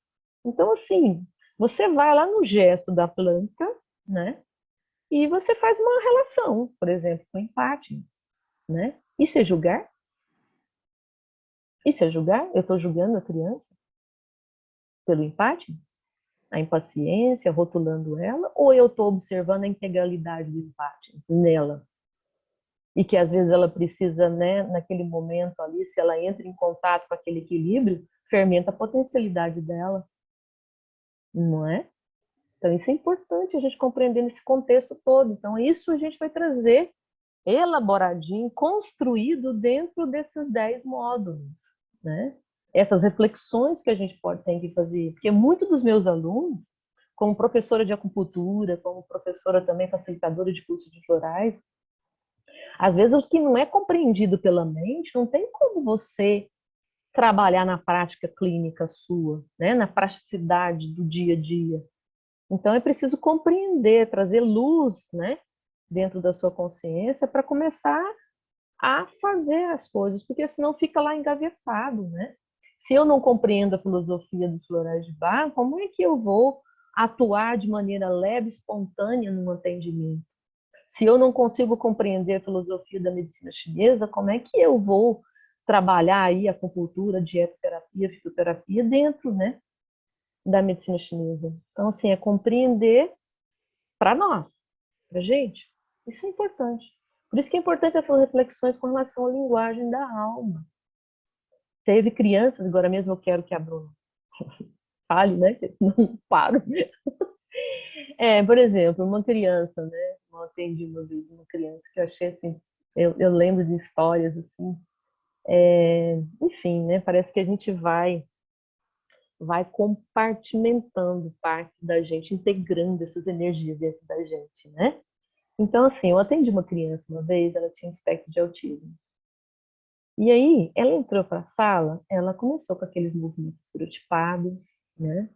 Então, assim, você vai lá no gesto da planta, né? E você faz uma relação, por exemplo, com empates, né? Isso é julgar? Isso é julgar? Eu estou julgando a criança pelo empate? A impaciência, rotulando ela? Ou eu estou observando a integralidade do empate nela? E que às vezes ela precisa, né, naquele momento ali, se ela entra em contato com aquele equilíbrio, fermenta a potencialidade dela, não é? Então, isso é importante a gente compreender nesse contexto todo. Então, isso a gente vai trazer elaboradinho, construído dentro desses 10 módulos, né? Essas reflexões que a gente tem que fazer. Porque muitos dos meus alunos, como professora de acupuntura, como professora também facilitadora de cursos de florais, às vezes o que não é compreendido pela mente, não tem como você trabalhar na prática clínica sua, né? Na praticidade do dia a dia. Então, é preciso compreender, trazer luz, né? Dentro da sua consciência para começar a fazer as coisas, porque senão fica lá engavetado, né? Se eu não compreendo a filosofia dos florais de Bach, como é que eu vou atuar de maneira leve, espontânea no atendimento? Se eu não consigo compreender a filosofia da medicina chinesa, como é que eu vou trabalhar aí a acupuntura, dietoterapia, fitoterapia dentro, né, da medicina chinesa? Então, assim, é compreender para nós, para gente. Isso é importante. Por isso que é importante essas reflexões com relação à linguagem da alma. Teve crianças, agora mesmo eu quero que a Bruna fale, né? Que não paro. Por exemplo, uma criança, né? Eu atendi uma vez uma criança que eu achei assim, eu lembro de histórias assim, enfim, né? Parece que a gente vai compartimentando partes da gente, integrando essas energias dentro da gente, né? Então, assim, eu atendi uma criança uma vez, ela tinha espectro de autismo. E aí, ela entrou para a sala, ela começou com aqueles movimentos estereotipados, né?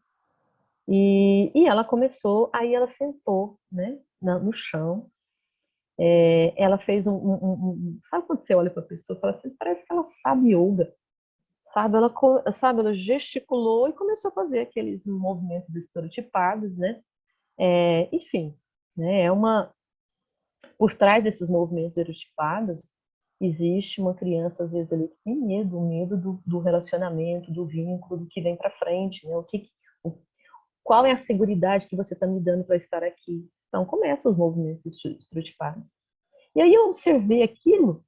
E ela começou, aí ela sentou, né, no chão. Ela fez sabe quando você olha para a pessoa e fala assim, parece que ela sabe yoga, sabe? Ela gesticulou e começou a fazer aqueles movimentos estereotipados, né? Enfim, né? Por trás desses movimentos estereotipados, existe uma criança, às vezes, ali que tem medo, o medo do relacionamento, do vínculo, do que vem para frente, né? Qual é a seguridade que você está me dando para estar aqui? Então, começam os movimentos estereotipados. E aí eu observei aquilo,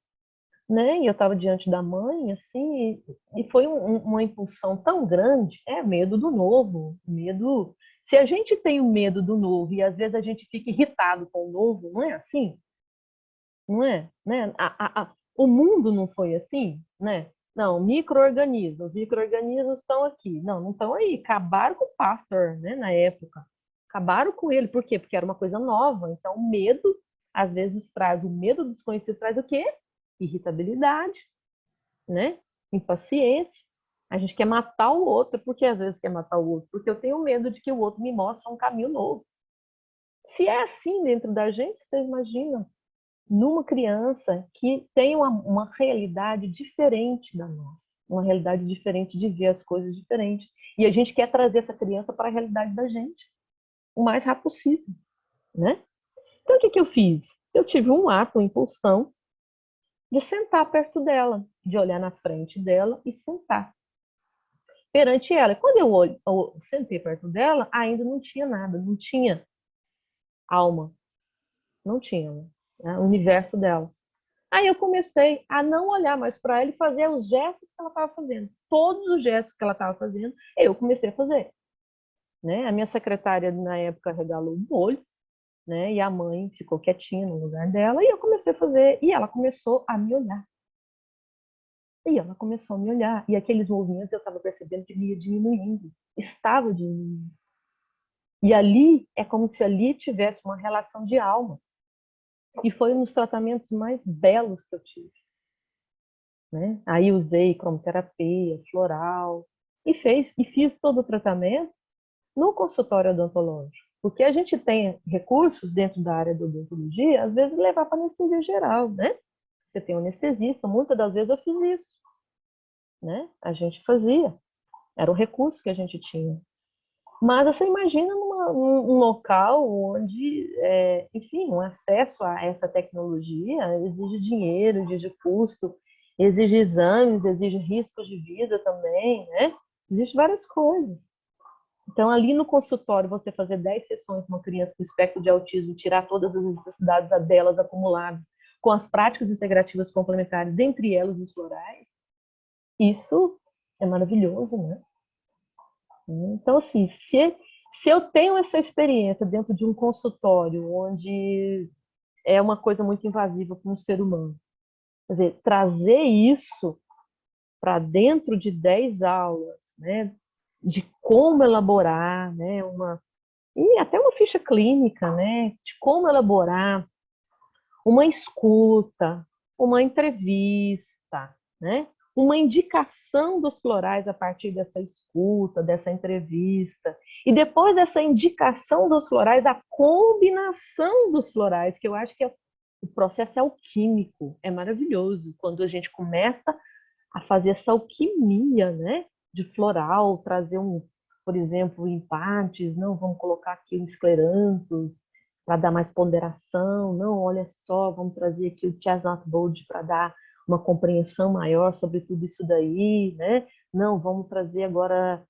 né? E eu estava diante da mãe, assim, e foi uma impulsão tão grande, medo do novo, medo. Se a gente tem o medo do novo e às vezes a gente fica irritado com o novo, não é assim? Não é? Né? O mundo não foi assim, né? Não, micro-organismos, os micro-organismos estão aqui. Não estão aí. Acabaram com o Pasteur, né, na época. Acabaram com ele. Por quê? Porque era uma coisa nova. Então, o medo, às vezes, traz o medo do desconhecido, traz o quê? Irritabilidade, né? Impaciência. A gente quer matar o outro. Por que às vezes quer matar o outro? Porque eu tenho medo de que o outro me mostre um caminho novo. Se é assim dentro da gente, vocês imaginam numa criança que tem uma realidade diferente da nossa, uma realidade diferente de ver as coisas diferentes. E a gente quer trazer essa criança para a realidade da gente, o mais rápido possível, né? Então, o que eu fiz? Eu tive um ato, uma impulsão, de sentar perto dela, de olhar na frente dela e sentar perante ela. Quando eu sentei perto dela, ainda não tinha nada, não tinha alma, não tinha, né? O universo dela. Aí eu comecei a não olhar mais para ela e fazer os gestos que ela estava fazendo. Todos os gestos que ela estava fazendo, eu comecei a fazer. Né? A minha secretária, na época, regalou o olho, né? E a mãe ficou quietinha no lugar dela, e eu comecei a fazer, e ela começou a me olhar. E ela começou a me olhar, e aqueles movimentos eu estava percebendo que ia diminuindo, estava diminuindo. E ali, é como se ali tivesse uma relação de alma. E foi um dos tratamentos mais belos que eu tive. Né? Aí usei cromoterapia, floral, e fiz todo o tratamento no consultório odontológico. Porque a gente tem recursos dentro da área da odontologia, às vezes levar para anestesia geral, né? Você tem um anestesista, muitas das vezes eu fiz isso. Né? A gente fazia, era o recurso que a gente tinha. Mas você imagina num local onde, enfim, um acesso a essa tecnologia exige dinheiro, exige custo, exige exames, exige riscos de vida também, né? Existem várias coisas. Então, ali no consultório, você fazer 10 sessões com uma criança com espectro de autismo, tirar todas as necessidades delas acumuladas, com as práticas integrativas complementares, dentre elas os florais, isso é maravilhoso, né? Então, assim, se eu tenho essa experiência dentro de um consultório onde é uma coisa muito invasiva para um ser humano, quer dizer, trazer isso para dentro de 10 aulas, né, de como elaborar, né, e até uma ficha clínica, né, de como elaborar uma escuta, uma entrevista, né, uma indicação dos florais a partir dessa escuta, dessa entrevista. E depois dessa indicação dos florais, a combinação dos florais, que eu acho que o processo alquímico é maravilhoso. Quando a gente começa a fazer essa alquimia, né, de floral, trazer por exemplo, empates, não, vamos colocar aqui os escleranthus para dar mais ponderação, não, olha só, vamos trazer aqui o chestnut gold para dar uma compreensão maior sobre tudo isso daí, né? Não, vamos trazer agora,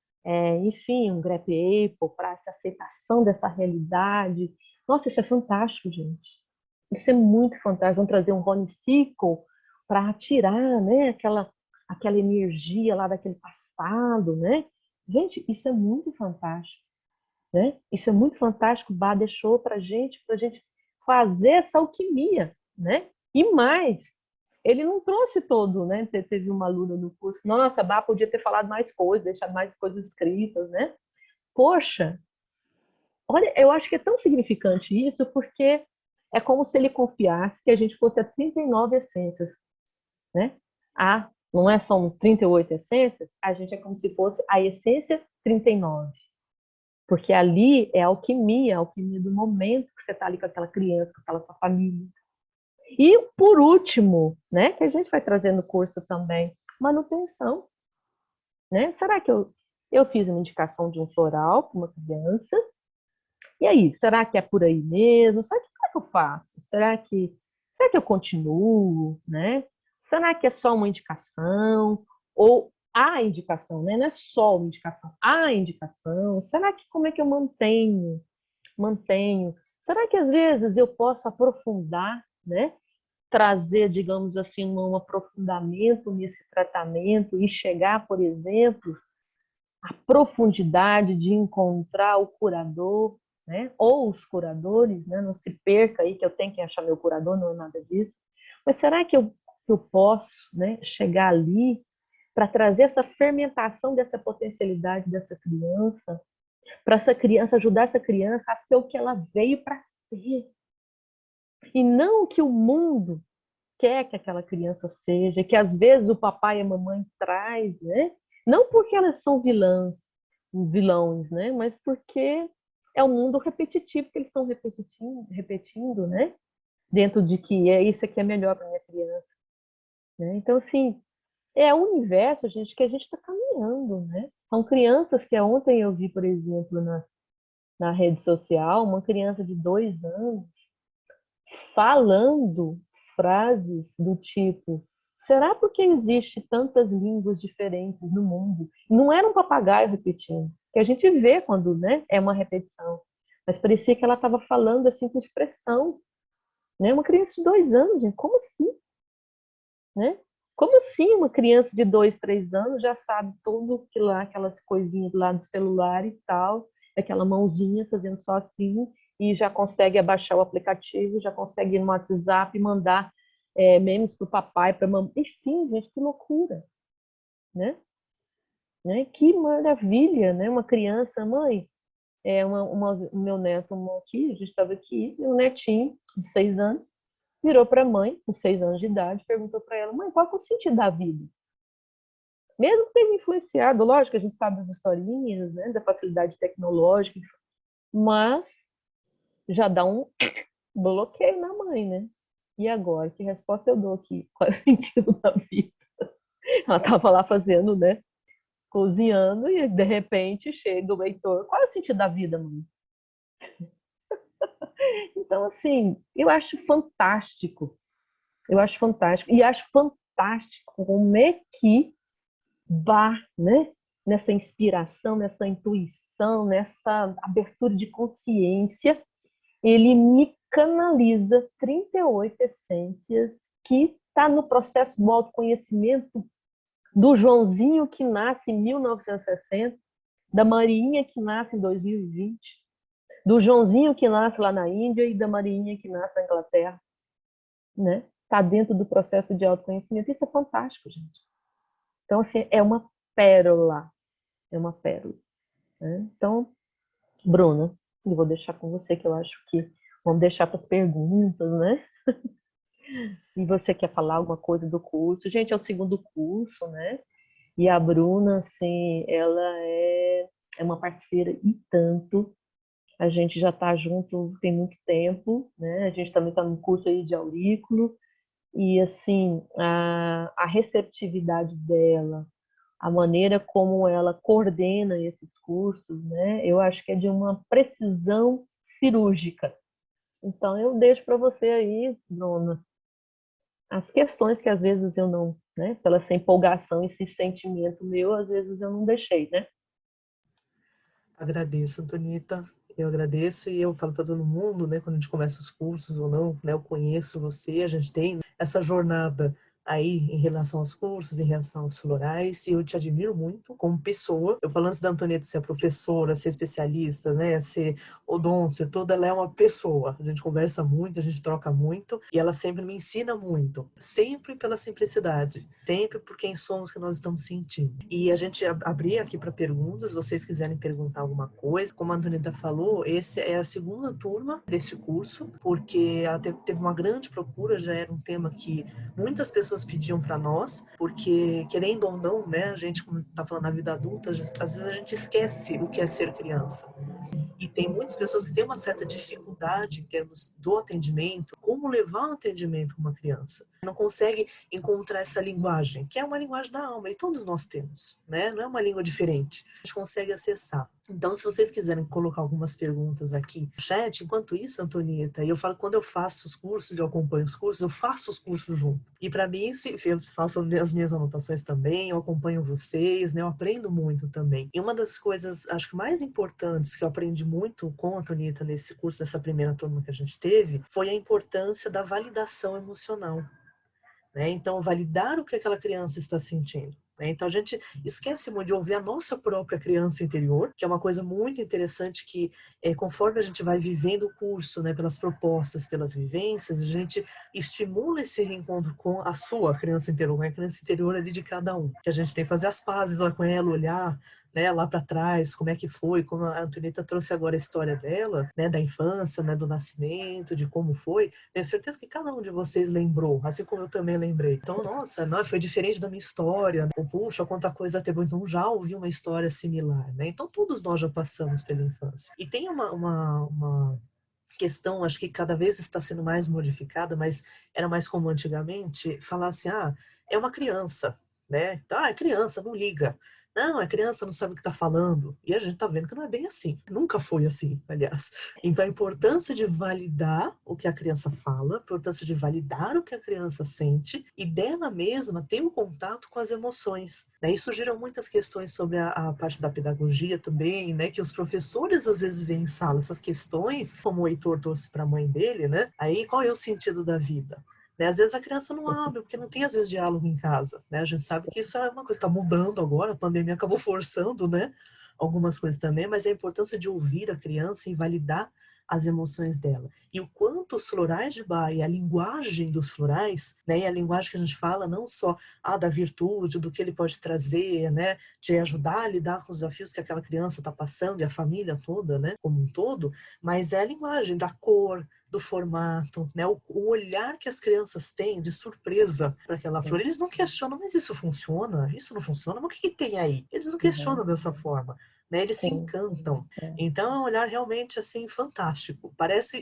enfim, um grape apple para essa aceitação dessa realidade. Nossa, isso é fantástico, gente. Isso é muito fantástico. Vamos trazer um honeysuckle para atirar, né? Aquela energia lá daquele passado, né? Gente, isso é muito fantástico, né? Isso é muito fantástico. O Bach deixou para gente fazer essa alquimia, né? E mais, ele não trouxe todo, né? Teve uma aluna no curso, nossa, Bach podia ter falado mais coisas, deixado mais coisas escritas, né? Poxa, olha, eu acho que é tão significante isso, porque é como se ele confiasse que a gente fosse a 39 essências, né? Não é, são 38 essências, a gente é como se fosse a essência 39. Porque ali é a alquimia do momento que você está ali com aquela criança, com aquela sua família. E por último, né, que a gente vai trazer no curso também, manutenção. Né? Será que eu fiz uma indicação de um floral para uma criança? E aí, será que é por aí mesmo? Será que eu faço? Será que eu continuo? Né? Será que é só uma indicação? Ou a indicação, né? Não é só uma indicação, a indicação. Será que como é que eu mantenho? Será que às vezes eu posso aprofundar, né? Trazer, digamos assim, um aprofundamento nesse tratamento e chegar, por exemplo, à profundidade de encontrar o curador, né? Ou os curadores, né? Não se perca aí que eu tenho que achar meu curador, não é nada disso. Mas será que eu posso, né, chegar ali para trazer essa fermentação dessa potencialidade dessa criança, para essa criança, ajudar essa criança a ser o que ela veio para ser, e não o que o mundo quer que aquela criança seja, que às vezes o papai e a mamãe traz, né? Não porque elas são vilões, né? Mas porque é o mundo repetitivo que eles estão repetindo, né? Dentro de que isso aqui é melhor para minha criança, né? Então, assim, é o universo, gente, que a gente está caminhando, né? São crianças que ontem eu vi, por exemplo, na rede social, uma criança de 2 anos falando frases do tipo: será porque existe tantas línguas diferentes no mundo? Não era um papagaio repetindo, que a gente vê quando, né, é uma repetição, mas parecia que ela estava falando assim com expressão, né? Uma criança de 2 anos, gente, como assim, né? Como assim uma criança de 2, 3 anos já sabe tudo que lá, aquelas coisinhas lá do celular e tal, aquela mãozinha fazendo só assim, e já consegue abaixar o aplicativo, já consegue ir no WhatsApp e mandar memes para o papai, para a mamãe. Enfim, gente, que loucura, né? Que maravilha, né? Uma criança, mãe, o meu neto aqui, a gente estava aqui, e o netinho, de 6 anos, virou para a mãe, com 6 anos de idade, perguntou para ela: mãe, qual é o sentido da vida? Mesmo que tenha influenciado, lógico, a gente sabe das historinhas, né, da facilidade tecnológica, mas já dá um bloqueio na mãe, né? E agora, que resposta eu dou aqui? Qual é o sentido da vida? Ela estava lá fazendo, né, cozinhando, e de repente chega o Heitor: qual é o sentido da vida, mãe? Então, assim, eu acho fantástico. Eu acho fantástico. E acho fantástico como é que né? Nessa inspiração, nessa intuição, nessa abertura de consciência, ele me canaliza 38 essências que está no processo do autoconhecimento do Joãozinho que nasce em 1960, da Mariinha que nasce em 2020, do Joãozinho que nasce lá na Índia e da Mariinha que nasce na Inglaterra, né? Está dentro do processo de autoconhecimento. Isso é fantástico, gente. Então, assim, é uma pérola. É uma pérola. Né? Então, Bruno, eu vou deixar com você, que eu acho que vamos deixar para as perguntas, né? E você quer falar alguma coisa do curso? Gente, é o segundo curso, né? E a Bruna, assim, ela é uma parceira e tanto. A gente já está junto tem muito tempo, né? A gente também está no curso aí de aurículo. E, assim, a receptividade dela, a maneira como ela coordena esses cursos, né? Eu acho que é de uma precisão cirúrgica. Então, eu deixo para você aí, Bruna, as questões que às vezes eu não, né? Pela essa empolgação, esse sentimento meu, às vezes eu não deixei, né? Agradeço, Antonita. Eu agradeço e eu falo para todo mundo, né, quando a gente começa os cursos ou não, né, eu conheço você, a gente tem essa jornada aí em relação aos cursos, em relação aos florais, e eu te admiro muito como pessoa. Eu falando antes da Antonieta ser professora, ser especialista, né, ser odonto, ser toda, ela é uma pessoa. A gente conversa muito, a gente troca muito, e ela sempre me ensina muito, sempre pela simplicidade, sempre por quem somos que nós estamos sentindo. E a gente abrir aqui para perguntas, se vocês quiserem perguntar alguma coisa. Como a Antonieta falou, esse é a segunda turma desse curso, porque ela teve uma grande procura, já era um tema que muitas pessoas pediam para nós, porque, querendo ou não, né, a gente, como está falando na vida adulta, às vezes a gente esquece o que é ser criança. E tem muitas pessoas que têm uma certa dificuldade em termos do atendimento, como levar um atendimento com uma criança. Não consegue encontrar essa linguagem, que é uma linguagem da alma, e todos nós temos, né? Não é uma língua diferente. A gente consegue acessar. Então, se vocês quiserem colocar algumas perguntas aqui no chat, enquanto isso, Antonieta, e eu falo, quando eu faço os cursos, eu acompanho os cursos, eu faço os cursos junto. E para mim, eu faço as minhas anotações também, eu acompanho vocês, né? Eu aprendo muito também. E uma das coisas, acho que mais importantes que eu aprendi muito com a Antonieta nesse curso, nessa primeira turma que a gente teve, foi a importância da validação emocional, né? Então, validar o que aquela criança está sentindo. Então, a gente esquece muito de ouvir a nossa própria criança interior, que é uma coisa muito interessante que, conforme a gente vai vivendo o curso, né, pelas propostas, pelas vivências, a gente estimula esse reencontro com a sua criança interior, com a criança interior ali de cada um. Que a gente tem que fazer as pazes lá com ela, olhar, né, lá para trás, como é que foi, como a Antonieta trouxe agora a história dela, né, da infância, né, do nascimento, de como foi. Tenho certeza que cada um de vocês lembrou, assim como eu também lembrei. Então, nossa, não, foi diferente da minha história. Puxa, quanta coisa teve. Então, já ouvi uma história similar, né? Então, todos nós já passamos pela infância. E tem uma questão, acho que cada vez está sendo mais modificada, mas era mais comum antigamente, falar assim, é uma criança, né? Então, é criança, não liga. Não, é criança, não sabe o que está falando. E a gente está vendo que não é bem assim. Nunca foi assim, aliás. Então, a importância de validar o que a criança fala, a importância de validar o que a criança sente e dela mesma ter um contato com as emoções. Né? E surgiram muitas questões sobre a parte da pedagogia também, né? Que os professores às vezes veem em sala essas questões, como o Heitor trouxe para a mãe dele, né? Aí, qual é o sentido da vida? Né? Às vezes a criança não abre, porque não tem, às vezes, diálogo em casa. Né? A gente sabe que isso é uma coisa que está mudando agora, a pandemia acabou forçando, né, algumas coisas também, mas a importância de ouvir a criança e validar as emoções dela. E o quanto os florais de Bach e a linguagem dos florais, né, e a linguagem que a gente fala não só da virtude, do que ele pode trazer, né, de ajudar a lidar com os desafios que aquela criança está passando e a família toda, né, como um todo, mas é a linguagem da cor, do formato, né? O olhar que as crianças têm de surpresa para aquela flor. Eles não questionam, mas isso funciona? Isso não funciona? Mas o que tem aí? Eles não questionam dessa forma. Né? Eles se encantam. Então é um olhar realmente assim fantástico. Parece,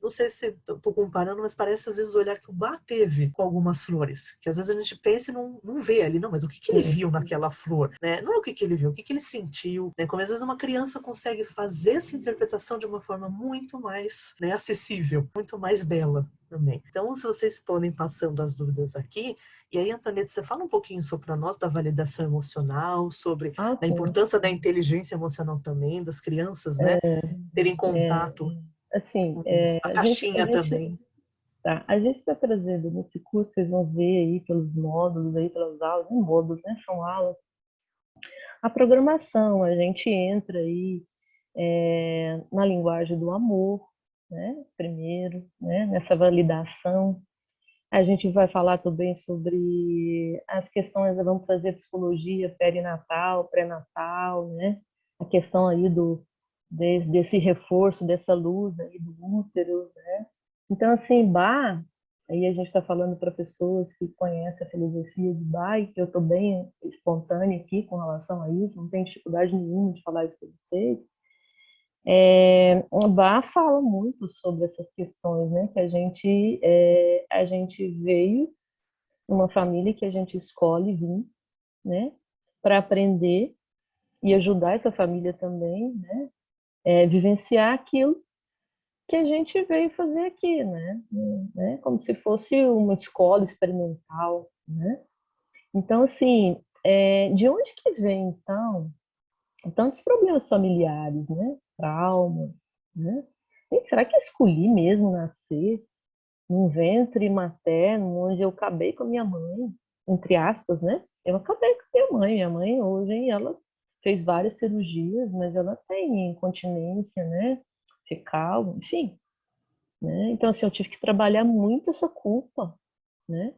não sei se estou comparando, mas parece às vezes o olhar que o Bach teve com algumas flores, que às vezes a gente pensa e não vê ali, não, mas o que ele viu naquela flor? Né? Não é o que ele viu, o que ele sentiu. Né? Como às vezes uma criança consegue fazer essa interpretação de uma forma muito mais, né, acessível, muito mais bela também. Então, se vocês podem passando as dúvidas aqui, e aí, Antonieta, você fala um pouquinho sobre nós da validação emocional, sobre a importância da inteligência emocional também, das crianças, né, terem contato assim, com a caixinha também. Tá, a gente está trazendo nesse curso, vocês vão ver aí pelos módulos, aí pelas aulas, não módulos, né, são aulas, a programação, a gente entra aí na linguagem do amor, né, primeiro, né, nessa validação. A gente vai falar também sobre as questões, vamos fazer psicologia perinatal, pré-natal, né? A questão aí desse reforço, dessa luz aí do útero, né? Então, assim, Bach, Aí a gente está falando para pessoas que conhecem a filosofia de Bach, que eu estou bem espontânea aqui com relação a isso, não tenho dificuldade nenhuma de falar isso para vocês. O Bach fala muito sobre essas questões, né? Que a gente veio numa família que a gente escolhe vir, né? Para aprender e ajudar essa família também, né? Vivenciar aquilo que a gente veio fazer aqui, né? Como se fosse uma escola experimental, né? Então, assim, de onde que vem, então, tantos problemas familiares, né? Traumas, né? E será que eu escolhi mesmo nascer num ventre materno onde eu acabei com a minha mãe, entre aspas, né? Eu acabei com a minha mãe. Minha mãe hoje, ela fez várias cirurgias, mas ela tem incontinência, né? Fecal, enfim, né? Então, assim, eu tive que trabalhar muito essa culpa, né?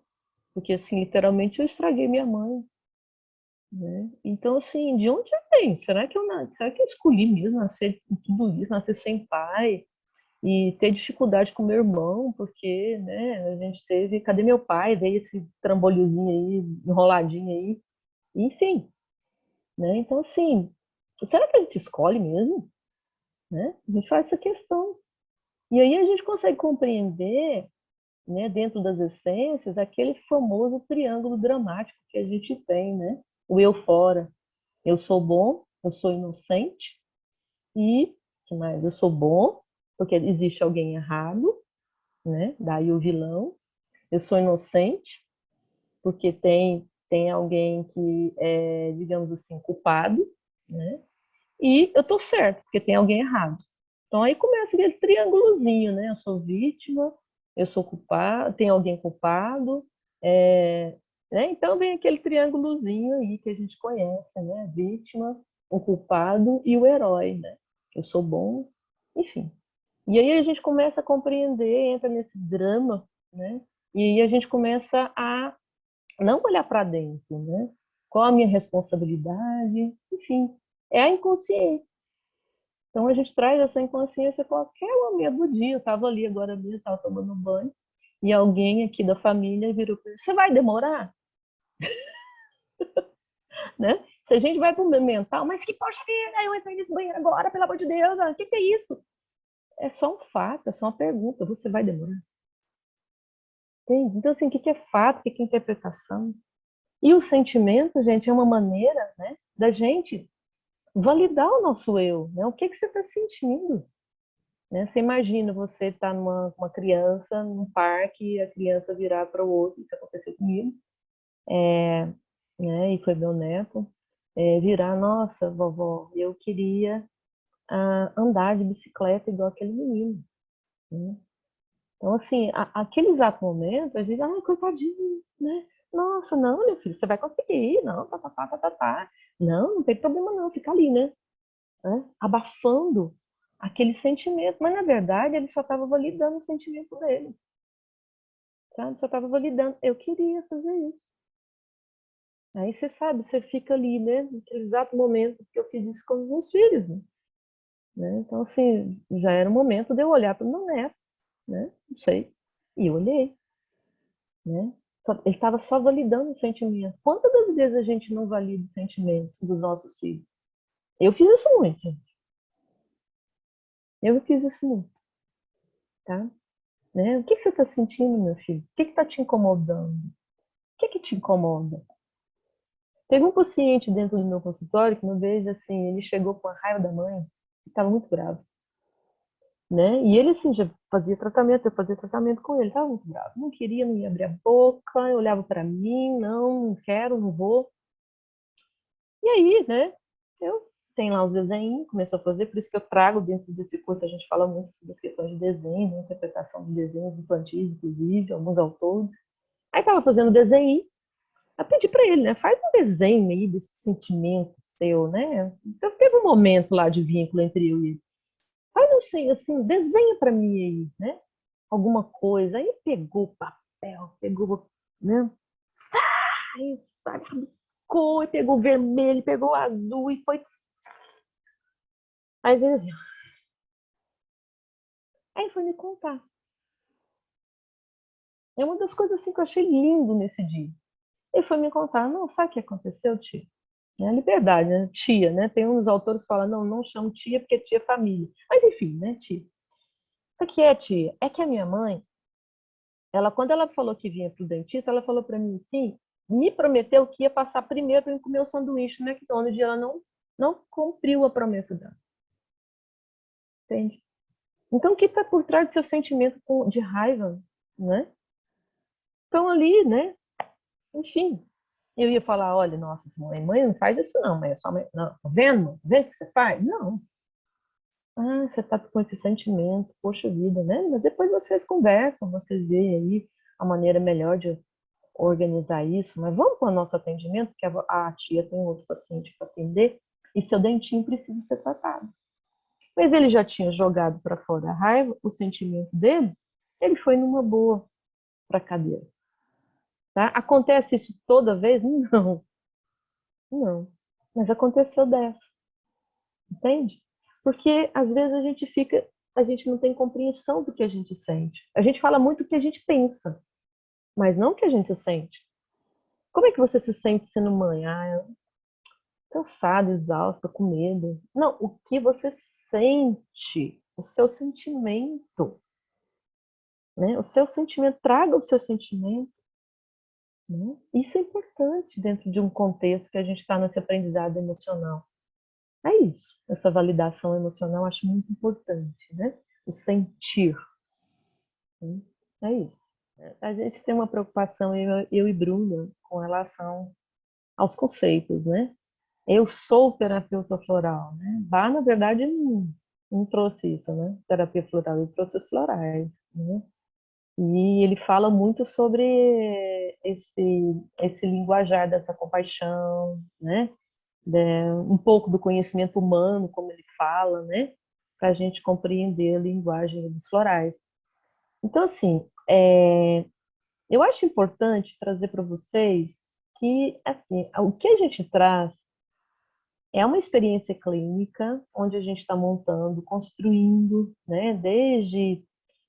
Porque, assim, literalmente eu estraguei minha mãe, né? Então, assim, de onde eu venho? Será que eu escolhi mesmo nascer com tudo isso, nascer sem pai e ter dificuldade com meu irmão, porque, né, a gente teve, cadê meu pai? Veio esse trambolhozinho aí, enroladinho aí, enfim, né? Então, assim, será que a gente escolhe mesmo, né? A gente faz essa questão. E aí a gente consegue compreender, né, dentro das essências, aquele famoso triângulo dramático que a gente tem, né? O eu fora. Eu sou bom, eu sou inocente e, que mais? Eu sou bom, porque existe alguém errado, né? Daí o vilão. Eu sou inocente, porque tem alguém que é, digamos assim, culpado, né? E eu tô certo, porque tem alguém errado. Então aí começa aquele triângulozinho, né? Eu sou vítima, eu sou culpado, tem alguém culpado, né? Então vem aquele triângulozinho aí que a gente conhece, né? Vítima, o culpado e o herói, né? Eu sou bom, enfim. E aí a gente começa a compreender, entra nesse drama, né? E aí a gente começa a não olhar para dentro, né? Qual a minha responsabilidade? Enfim, é a inconsciência. Então a gente traz essa inconsciência a qualquer momento do dia. Eu estava ali agora mesmo, estava tomando um banho, e alguém aqui da família virou para mim, você vai demorar? Né? Se a gente vai para o meu mental, mas que poxa vida, eu entrei nesse banheiro agora, pelo amor de Deus, o que é isso? É só um fato, é só uma pergunta, você vai demorar? Entende? Então, assim, o que é fato, o que é interpretação? E o sentimento, gente, é uma maneira, né, da gente validar o nosso eu, né? O que você está sentindo? Né? Você imagina você estar numa uma criança num parque e a criança virar para o outro, isso aconteceu comigo, né? E foi meu neto, virar, nossa, vovó, eu queria andar de bicicleta igual aquele menino, né? Então, assim, aquele exato momento, a gente, coitadinho, né? Nossa, não, meu filho, você vai conseguir, não, tá, tá, tá, tá, tá, tá. Não, não tem problema não, fica ali, né? Abafando aquele sentimento. Mas, na verdade, ele só estava validando o sentimento dele, sabe? Só estava validando, eu queria fazer isso. Aí você sabe, você fica ali, né? Naquele exato momento que eu fiz isso com os meus filhos, né? Então, assim, já era o momento de eu olhar para o meu neto, né? Não sei. E eu olhei, né? Ele estava só validando o sentimento. Quantas das vezes a gente não valida o sentimento dos nossos filhos? Eu fiz isso muito, gente. Eu fiz isso muito, tá? Né? O que você está sentindo, meu filho? O que está te incomodando? O que te incomoda? Teve um paciente dentro do meu consultório que uma vez, assim, ele chegou com a raiva da mãe, estava muito bravo, né? E ele, assim, já fazia tratamento, eu fazia tratamento com ele, estava muito bravo. Não queria, não ia abrir a boca, olhava para mim, não quero, não vou. E aí, né? Eu tenho lá os desenhos, começou a fazer, por isso que eu trago dentro desse curso, a gente fala muito sobre as questões de desenho, né? Interpretação de desenhos infantis, inclusive, alguns autores. Aí estava fazendo desenho, eu pedi para ele, né? Faz um desenho aí desse sentimento seu, né? Então teve um momento lá de vínculo entre eu e ele. Faz assim, desenha para mim aí, né? Alguma coisa. Aí pegou o papel, pegou, né? Sai, rabiscou, e pegou o vermelho, pegou o azul e foi. Aí veio assim. Aí foi me contar. É uma das coisas assim que eu achei lindo nesse dia. Ele foi me contar, não, sabe o que aconteceu, tia? É a liberdade, né? Tia, né? Tem uns autores que falam, não, não chamo tia porque tia é família. Mas enfim, né, tia? O que é, tia? É que a minha mãe, ela, quando ela falou que vinha pro dentista, ela falou para mim assim, me prometeu que ia passar primeiro para comer o sanduíche no McDonald's, e ela não cumpriu a promessa dela. Entende? Então, o que está por trás do seu sentimento de raiva, né? Então, ali, né? Enfim, eu ia falar, olha, nossa, mãe não faz isso não, mas é sua mãe, não, tá vendo? Tá vendo o que você faz? Não. Ah, você está com esse sentimento, poxa vida, né? Mas depois vocês conversam, vocês veem aí a maneira melhor de organizar isso, mas vamos para o nosso atendimento, que a tia tem outro paciente para atender, e seu dentinho precisa ser tratado. Mas ele já tinha jogado para fora a raiva, o sentimento dele, ele foi numa boa para a cadeira. Tá? Acontece isso toda vez? Não, não. Mas aconteceu dessa, entende? Porque às vezes a gente não tem compreensão do que a gente sente. A gente fala muito o que a gente pensa, mas não o que a gente sente. Como é que você se sente sendo mãe? Ah, cansada, exausta, com medo. Não, o que você sente, o seu sentimento, né? O seu sentimento, traga o seu sentimento, né? Isso é importante dentro de um contexto que a gente está nesse aprendizado emocional. É isso, essa validação emocional eu acho muito importante, né? O sentir, né? É isso. A gente tem uma preocupação, eu e Bruna, com relação aos conceitos, né? Eu sou terapeuta floral, né? Bach, na verdade, não trouxe isso, né? Terapia floral, ele trouxe os florais, né? E ele fala muito sobre esse linguajar dessa compaixão, né? Um pouco do conhecimento humano, como ele fala, né? Para a gente compreender a linguagem dos florais. Então, assim, eu acho importante trazer para vocês que, assim, o que a gente traz é uma experiência clínica onde a gente está montando, construindo, né? Desde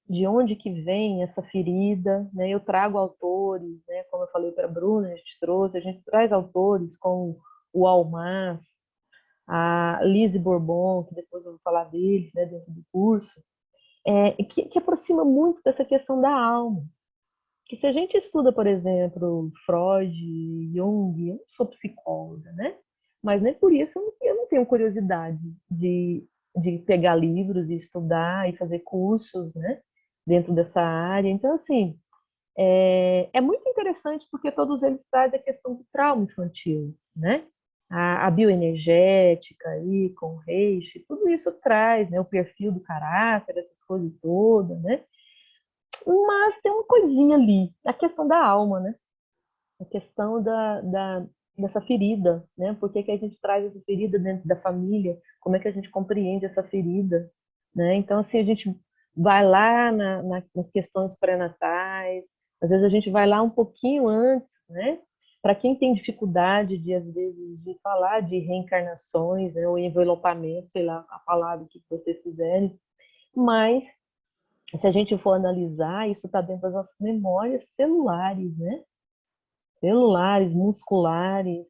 de onde que vem essa ferida, né? Eu trago autores, né? Como eu falei para a Bruna, a gente traz autores como o Almaz, a Lise Bourbon, que depois eu vou falar deles, né? Dentro do curso, que aproxima muito dessa questão da alma. Que se a gente estuda, por exemplo, Freud, Jung, eu não sou psicóloga, né? Mas nem por isso eu não tenho curiosidade de pegar livros e estudar e fazer cursos, né? Dentro dessa área. Então, assim, é muito interessante porque todos eles trazem a questão do trauma infantil, né? A bioenergética aí, com o Reishi, tudo isso traz, né? O perfil do caráter, essas coisas todas, né? Mas tem uma coisinha ali, a questão da alma, né? A questão dessa ferida, né? Por que a gente traz essa ferida dentro da família? Como é que a gente compreende essa ferida, né? Então, assim, a gente vai lá nas questões pré-natais, às vezes a gente vai lá um pouquinho antes, né? Para quem tem dificuldade de, às vezes, de falar de reencarnações, né? Ou envelopamento, sei lá, a palavra que vocês quiserem, mas se a gente for analisar, isso está dentro das nossas memórias celulares, né? Celulares, musculares,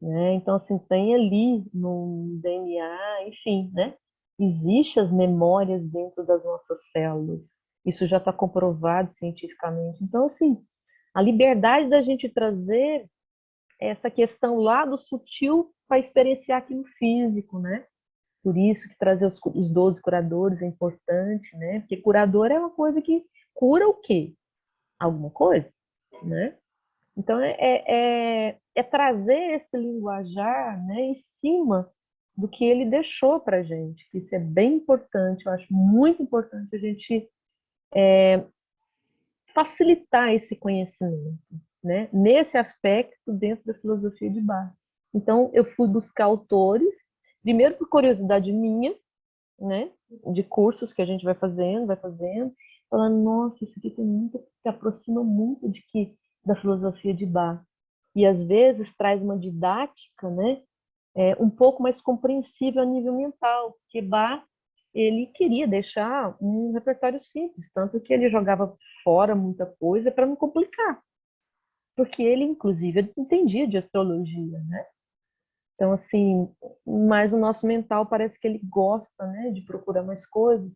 né? Então, assim, tem ali no DNA, enfim, né? Existem as memórias dentro das nossas células. Isso já está comprovado cientificamente. Então, assim, a liberdade da gente trazer essa questão lá do sutil para experienciar aqui no físico, né? Por isso que trazer os 12 curadores é importante, né? Porque curador é uma coisa que cura o quê? Alguma coisa, né? Então, é trazer esse linguajar, né, em cima do que ele deixou para a gente. Isso é bem importante, eu acho muito importante a gente facilitar esse conhecimento, né? Nesse aspecto, dentro da filosofia de Bach. Então, eu fui buscar autores, primeiro por curiosidade minha, né? De cursos que a gente vai fazendo, falando, nossa, isso aqui tem muito, se aproxima muito da filosofia de Bach. E às vezes traz uma didática, né? Um pouco mais compreensível a nível mental, porque Bach, ele queria deixar um repertório simples, tanto que ele jogava fora muita coisa para não complicar. Porque ele, inclusive, entendia de astrologia, né? Então, assim, mas o nosso mental parece que ele gosta, né, de procurar mais coisas.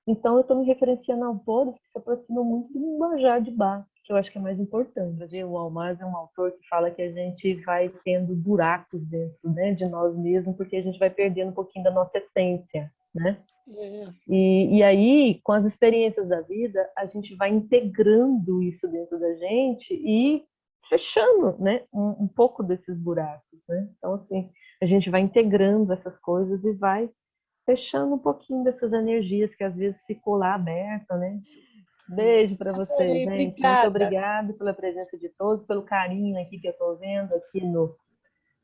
Então, eu estou me referenciando a autores que se aproximam muito do linguajar de Bach, que eu acho que é mais importante. O Almaz é um autor que fala que a gente vai tendo buracos dentro, né, de nós mesmos, porque a gente vai perdendo um pouquinho da nossa essência, né? E aí, com as experiências da vida, a gente vai integrando isso dentro da gente e fechando, né, um pouco desses buracos, né? Então, assim, a gente vai integrando essas coisas e vai fechando um pouquinho dessas energias que às vezes ficou lá aberta, né? Beijo para vocês, gente. Muito obrigada pela presença de todos, pelo carinho aqui que eu estou vendo aqui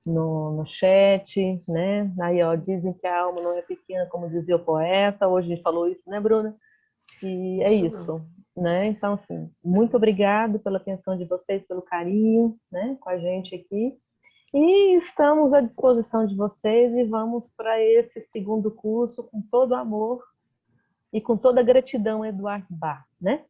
no chat, né? Aí, ó, dizem que a alma não é pequena, como dizia o poeta. Hoje a gente falou isso, né, Bruna? E é isso, né? Então, assim, muito obrigado pela atenção de vocês, pelo carinho, né, com a gente aqui. E estamos à disposição de vocês e vamos para esse segundo curso com todo amor e com toda a gratidão, Eduardo Bach, né?